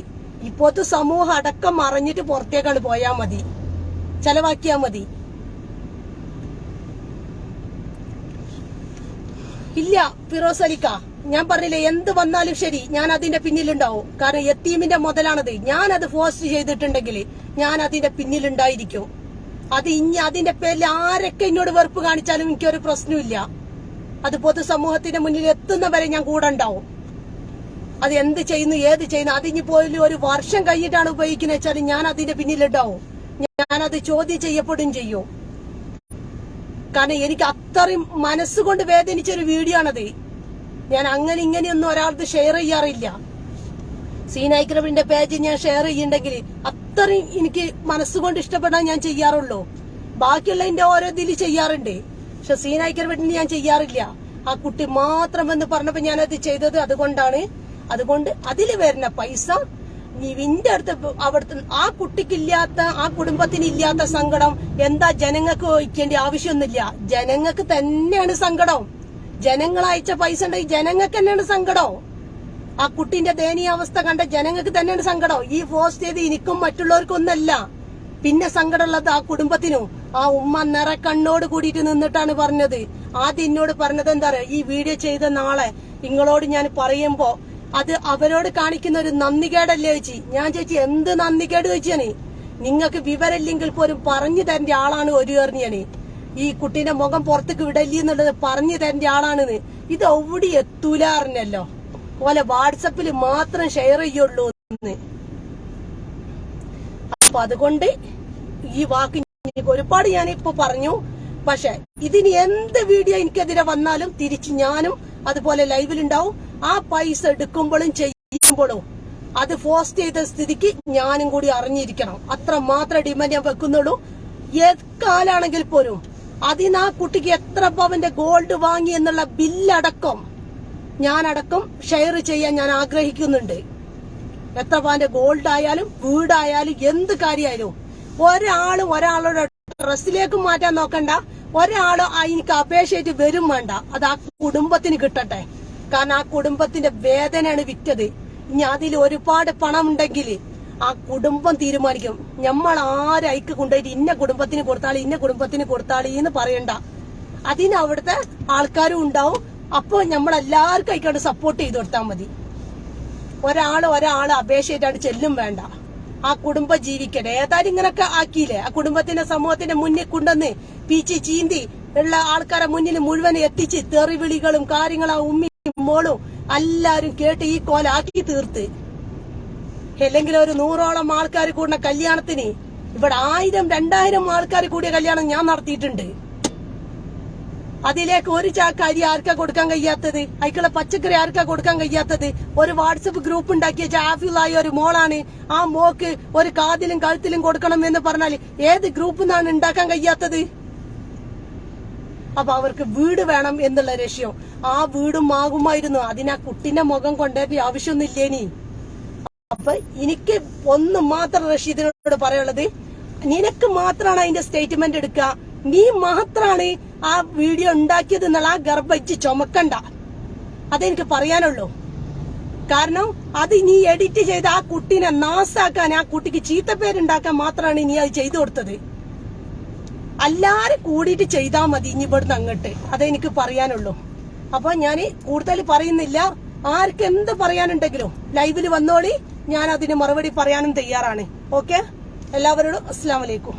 ഈ പൊതുസമൂഹം അടക്കം അറിഞ്ഞിട്ട് പുറത്തേക്കാണ് പോയാ മതി, ചെലവാക്കിയാ മതി. ഇല്ല ഫിറോസ് അലിക്ക, ഞാൻ പറഞ്ഞില്ലേ എന്ത് വന്നാലും ശരി ഞാൻ അതിന്റെ പിന്നിലുണ്ടാവും. കാരണം യത്തീമിന്റെ മുതലാണത്. ഞാൻ അത് പോസ്റ്റ് ചെയ്തിട്ടുണ്ടെങ്കിൽ ഞാൻ അതിന്റെ പിന്നിലുണ്ടായിരിക്കും. അത് ഇനി അതിന്റെ പേരിൽ ആരൊക്കെ എന്നോട് വെറുപ്പ് കാണിച്ചാലും എനിക്കൊരു പ്രശ്നമില്ല. അത് പൊതുസമൂഹത്തിന്റെ മുന്നിൽ എത്തുന്നവരെ ഞാൻ കൂടെ ഉണ്ടാവും. അത് എന്ത് ചെയ്യുന്നു ഏത് ചെയ്യുന്നു അതിഞ്ഞ് പോലും ഒരു വർഷം കഴിഞ്ഞിട്ടാണ് ഉപയോഗിക്കുന്നത് വെച്ചാൽ ഞാൻ അതിന്റെ പിന്നിലുണ്ടാവും. ഞാനത് ചോദ്യം ചെയ്യപ്പെടും ചെയ്യും. കാരണം എനിക്ക് അത്രയും മനസ്സുകൊണ്ട് വേദനിച്ചൊരു വീഡിയോ ആണത്. ഞാൻ അങ്ങനെ ഇങ്ങനെയൊന്നും ഒരാൾക്ക് ഷെയർ ചെയ്യാറില്ല. സീനായിക്രമിന്റെ പേജ് ഞാൻ ഷെയർ ചെയ്യുന്നുണ്ടെങ്കിൽ അത്രയും എനിക്ക് മനസ്സുകൊണ്ട് ഇഷ്ടപ്പെടാൻ ഞാൻ ചെയ്യാറുള്ളൂ. ബാക്കിയുള്ളതിന്റെ ഓരോ ഇതിൽ ചെയ്യാറുണ്ട്. പക്ഷെ സീനായിക്രമിന് ഞാൻ ചെയ്യാറില്ല. ആ കുട്ടി മാത്രം എന്ന് പറഞ്ഞപ്പോ ഞാനത് ചെയ്തത് അതുകൊണ്ടാണ്. അതുകൊണ്ട് അതിൽ വരുന്ന പൈസ നിന്റെ അടുത്ത് അവിടുത്തെ ആ കുട്ടിക്കില്ലാത്ത ആ കുടുംബത്തിന് ഇല്ലാത്ത സങ്കടം എന്താ ജനങ്ങൾക്ക് വഹിക്കേണ്ട ആവശ്യമൊന്നുമില്ല. ജനങ്ങൾക്ക് തന്നെയാണ് സങ്കടം. ജനങ്ങൾ അയച്ച പൈസ ഉണ്ടെങ്കിൽ ജനങ്ങൾക്ക് തന്നെയാണ് സങ്കടം. ആ കുട്ടിന്റെ ദയനീയാവസ്ഥ കണ്ട ജനങ്ങൾക്ക് തന്നെയാണ് സങ്കടം. ഈ പോസ്റ്റ് ചെയ്ത് എനിക്കും മറ്റുള്ളവർക്കൊന്നല്ല. പിന്നെ സങ്കടമുള്ളത് ആ കുടുംബത്തിനും. ആ ഉമ്മ നിറക്കണ്ണോട് കൂടിയിട്ട് നിന്നിട്ടാണ് പറഞ്ഞത്. ആദ്യം എന്നോട് പറഞ്ഞത് എന്താ പറയുക, ഈ വീഡിയോ ചെയ്ത നാളെ നിങ്ങളോട് ഞാൻ പറയുമ്പോ അത് അവരോട് കാണിക്കുന്ന ഒരു നന്ദികേടല്ലേ ചോദിച്ചു. ഞാൻ ചോദിച്ചു എന്ത് നന്ദികേട് ചോദിച്ചാണ്. നിങ്ങൾക്ക് വിവരമില്ലെങ്കിൽ പോലും പറഞ്ഞു തരേണ്ട ആളാണ് ഒരു എറിഞ്ഞാണ്. ഈ കുട്ടീന്റെ മുഖം പുറത്തേക്ക് വിടല്ലേ എന്നുള്ളത് പറഞ്ഞു തരേണ്ട ആളാണെന്ന്. ഇത് എവിടെ എത്തൂല അറിഞ്ഞല്ലോ. പോലെ വാട്സപ്പിൽ മാത്രം ഷെയർ ചെയ്യുള്ളൂ എന്ന്. അപ്പൊ അതുകൊണ്ട് ഈ വാക്ക് ഒരുപാട് ഞാനിപ്പോ പറഞ്ഞു. പക്ഷെ ഇതിന് എന്ത് വീഡിയോ എനിക്കെതിരെ വന്നാലും തിരിച്ച് ഞാനും അതുപോലെ ലൈവിലുണ്ടാവും. ആ പൈസ എടുക്കുമ്പോഴും ചെയ്യുമ്പോഴും അത് പോസ്റ്റ് ചെയ്ത സ്ഥിതിക്ക് ഞാനും കൂടി അറിഞ്ഞിരിക്കണം. അത്ര മാത്രം ഡിമാൻഡ് ഞാൻ വെക്കുന്നുള്ളൂ. എക്കാലാണെങ്കിൽ പോലും അതിന് ആ കുട്ടിക്ക് എത്ര പവന്റെ ഗോൾഡ് വാങ്ങി എന്നുള്ള ബില്ലടക്കം ഞാനടക്കം ഷെയർ ചെയ്യാൻ ഞാൻ ആഗ്രഹിക്കുന്നുണ്ട്. എത്ര പവന്റെ ഗോൾഡ് ആയാലും വീടായാലും എന്ത് കാര്യമായാലും ഒരാളുടെ ഡ്രസ്സിലേക്ക് മാറ്റാൻ നോക്കണ്ട. ഒരാള് എനിക്ക് അപേക്ഷയായിട്ട് വരും വേണ്ട. അത് ആ കുടുംബത്തിന് കിട്ടട്ടെ. കാരണം ആ കുടുംബത്തിന്റെ വേദനയാണ് വിറ്റത്. ഇനി അതിൽ ഒരുപാട് പണം ഉണ്ടെങ്കിൽ ആ കുടുംബം തീരുമാനിക്കും. നമ്മൾ ആരൈക്ക് കൊണ്ടുപോയിട്ട് ഇന്ന കുടുംബത്തിന് കൊടുത്താളി എന്ന് പറയണ്ട. അതിന് അവിടുത്തെ ആൾക്കാരും ഉണ്ടാവും. അപ്പൊ നമ്മളെല്ലാവർക്കും ആയിക്കോട്ടെ സപ്പോർട്ട് ചെയ്ത് കൊടുത്താൽ മതി. ഒരാള് അപേക്ഷയായിട്ടാണ് ചെല്ലും വേണ്ട. ആ കുടുംബം ജീവിക്കട്ടെ. ഏതായാലും ഇങ്ങനൊക്കെ ആക്കിയില്ലേ, ആ കുടുംബത്തിന്റെ സമൂഹത്തിന്റെ മുന്നിൽ കൊണ്ടുവന്ന് പീച്ചി ചീന്തി ഉള്ള ആൾക്കാരെ മുന്നിൽ മുഴുവൻ എത്തിച്ച് തെറിവിളികളും കാര്യങ്ങളും ഉമ്മി മോളും എല്ലാരും കേട്ട് ഈ കോലാക്കി തീർത്ത്. അല്ലെങ്കിൽ ഒരു 100ഓളം ആൾക്കാർ കൂടുന്ന കല്യാണത്തിന് ഇവിടെ 1000-2000 ആൾക്കാർ കൂടിയ കല്യാണം ഞാൻ നടത്തിയിട്ടുണ്ട്. അതിലേക്ക് ഒരു ചാക്ക് അരി ആർക്കാ കൊടുക്കാൻ കഴിയാത്തത്? അതിക്കുള്ള പച്ചക്കറി ആർക്കാ കൊടുക്കാൻ കഴിയാത്തത്? ഒരു വാട്സപ്പ് ഗ്രൂപ്പ് ഉണ്ടാക്കിയ ഹാഫിളായ ഒരു മോളാണ്. ആ മോക്ക് ഒരു കാതിലും കഴുത്തിലും കൊടുക്കണം എന്ന് പറഞ്ഞാൽ ഏത് ഗ്രൂപ്പിൽ നിന്നാണ് ഉണ്ടാക്കാൻ കഴിയാത്തത്? അപ്പൊ അവർക്ക് വീട് വേണം എന്നുള്ള ലക്ഷ്യം. ആ വീടും ആകുമായിരുന്നു. അതിനാ കുട്ടിന്റെ മുഖം കൊണ്ടേണ്ട ആവശ്യമൊന്നുമില്ലേനി. അപ്പൊ എനിക്ക് ഒന്ന് മാത്രം റഷീദിനോട് പറയാനുള്ളത്, നിനക്ക് മാത്രമാണ് അതിന്റെ സ്റ്റേറ്റ്മെന്റ് എടുക്കുക. നീ മാത്രാണ് ആ വീഡിയോ ഉണ്ടാക്കിയത് എന്നുള്ള ആ ഗർഭച്ച് ചുമക്കണ്ട. അതെനിക്ക് പറയാനുള്ളൂ. കാരണം അത് നീ എഡിറ്റ് ചെയ്ത് ആ കുട്ടീനെ നാസാക്കാൻ, ആ കുട്ടിക്ക് ചീത്തപ്പേരുണ്ടാക്കാൻ മാത്രമാണ് നീ അത് ചെയ്തു കൊടുത്തത്. എല്ലാരും കൂടിയിട്ട് ചെയ്താൽ മതി ഇനി ഇവിടുന്ന് അങ്ങോട്ട്. അതെനിക്ക് പറയാനുള്ളൂ. അപ്പൊ ഞാൻ കൂടുതൽ പറയുന്നില്ല. ആർക്ക് എന്ത് പറയാനുണ്ടെങ്കിലും ലൈവിൽ വന്നോളി. ഞാൻ അതിന് മറുപടി പറയാനും തയ്യാറാണ്. ഓക്കെ, എല്ലാവരോടും അസ്സലാമു അലൈക്കും.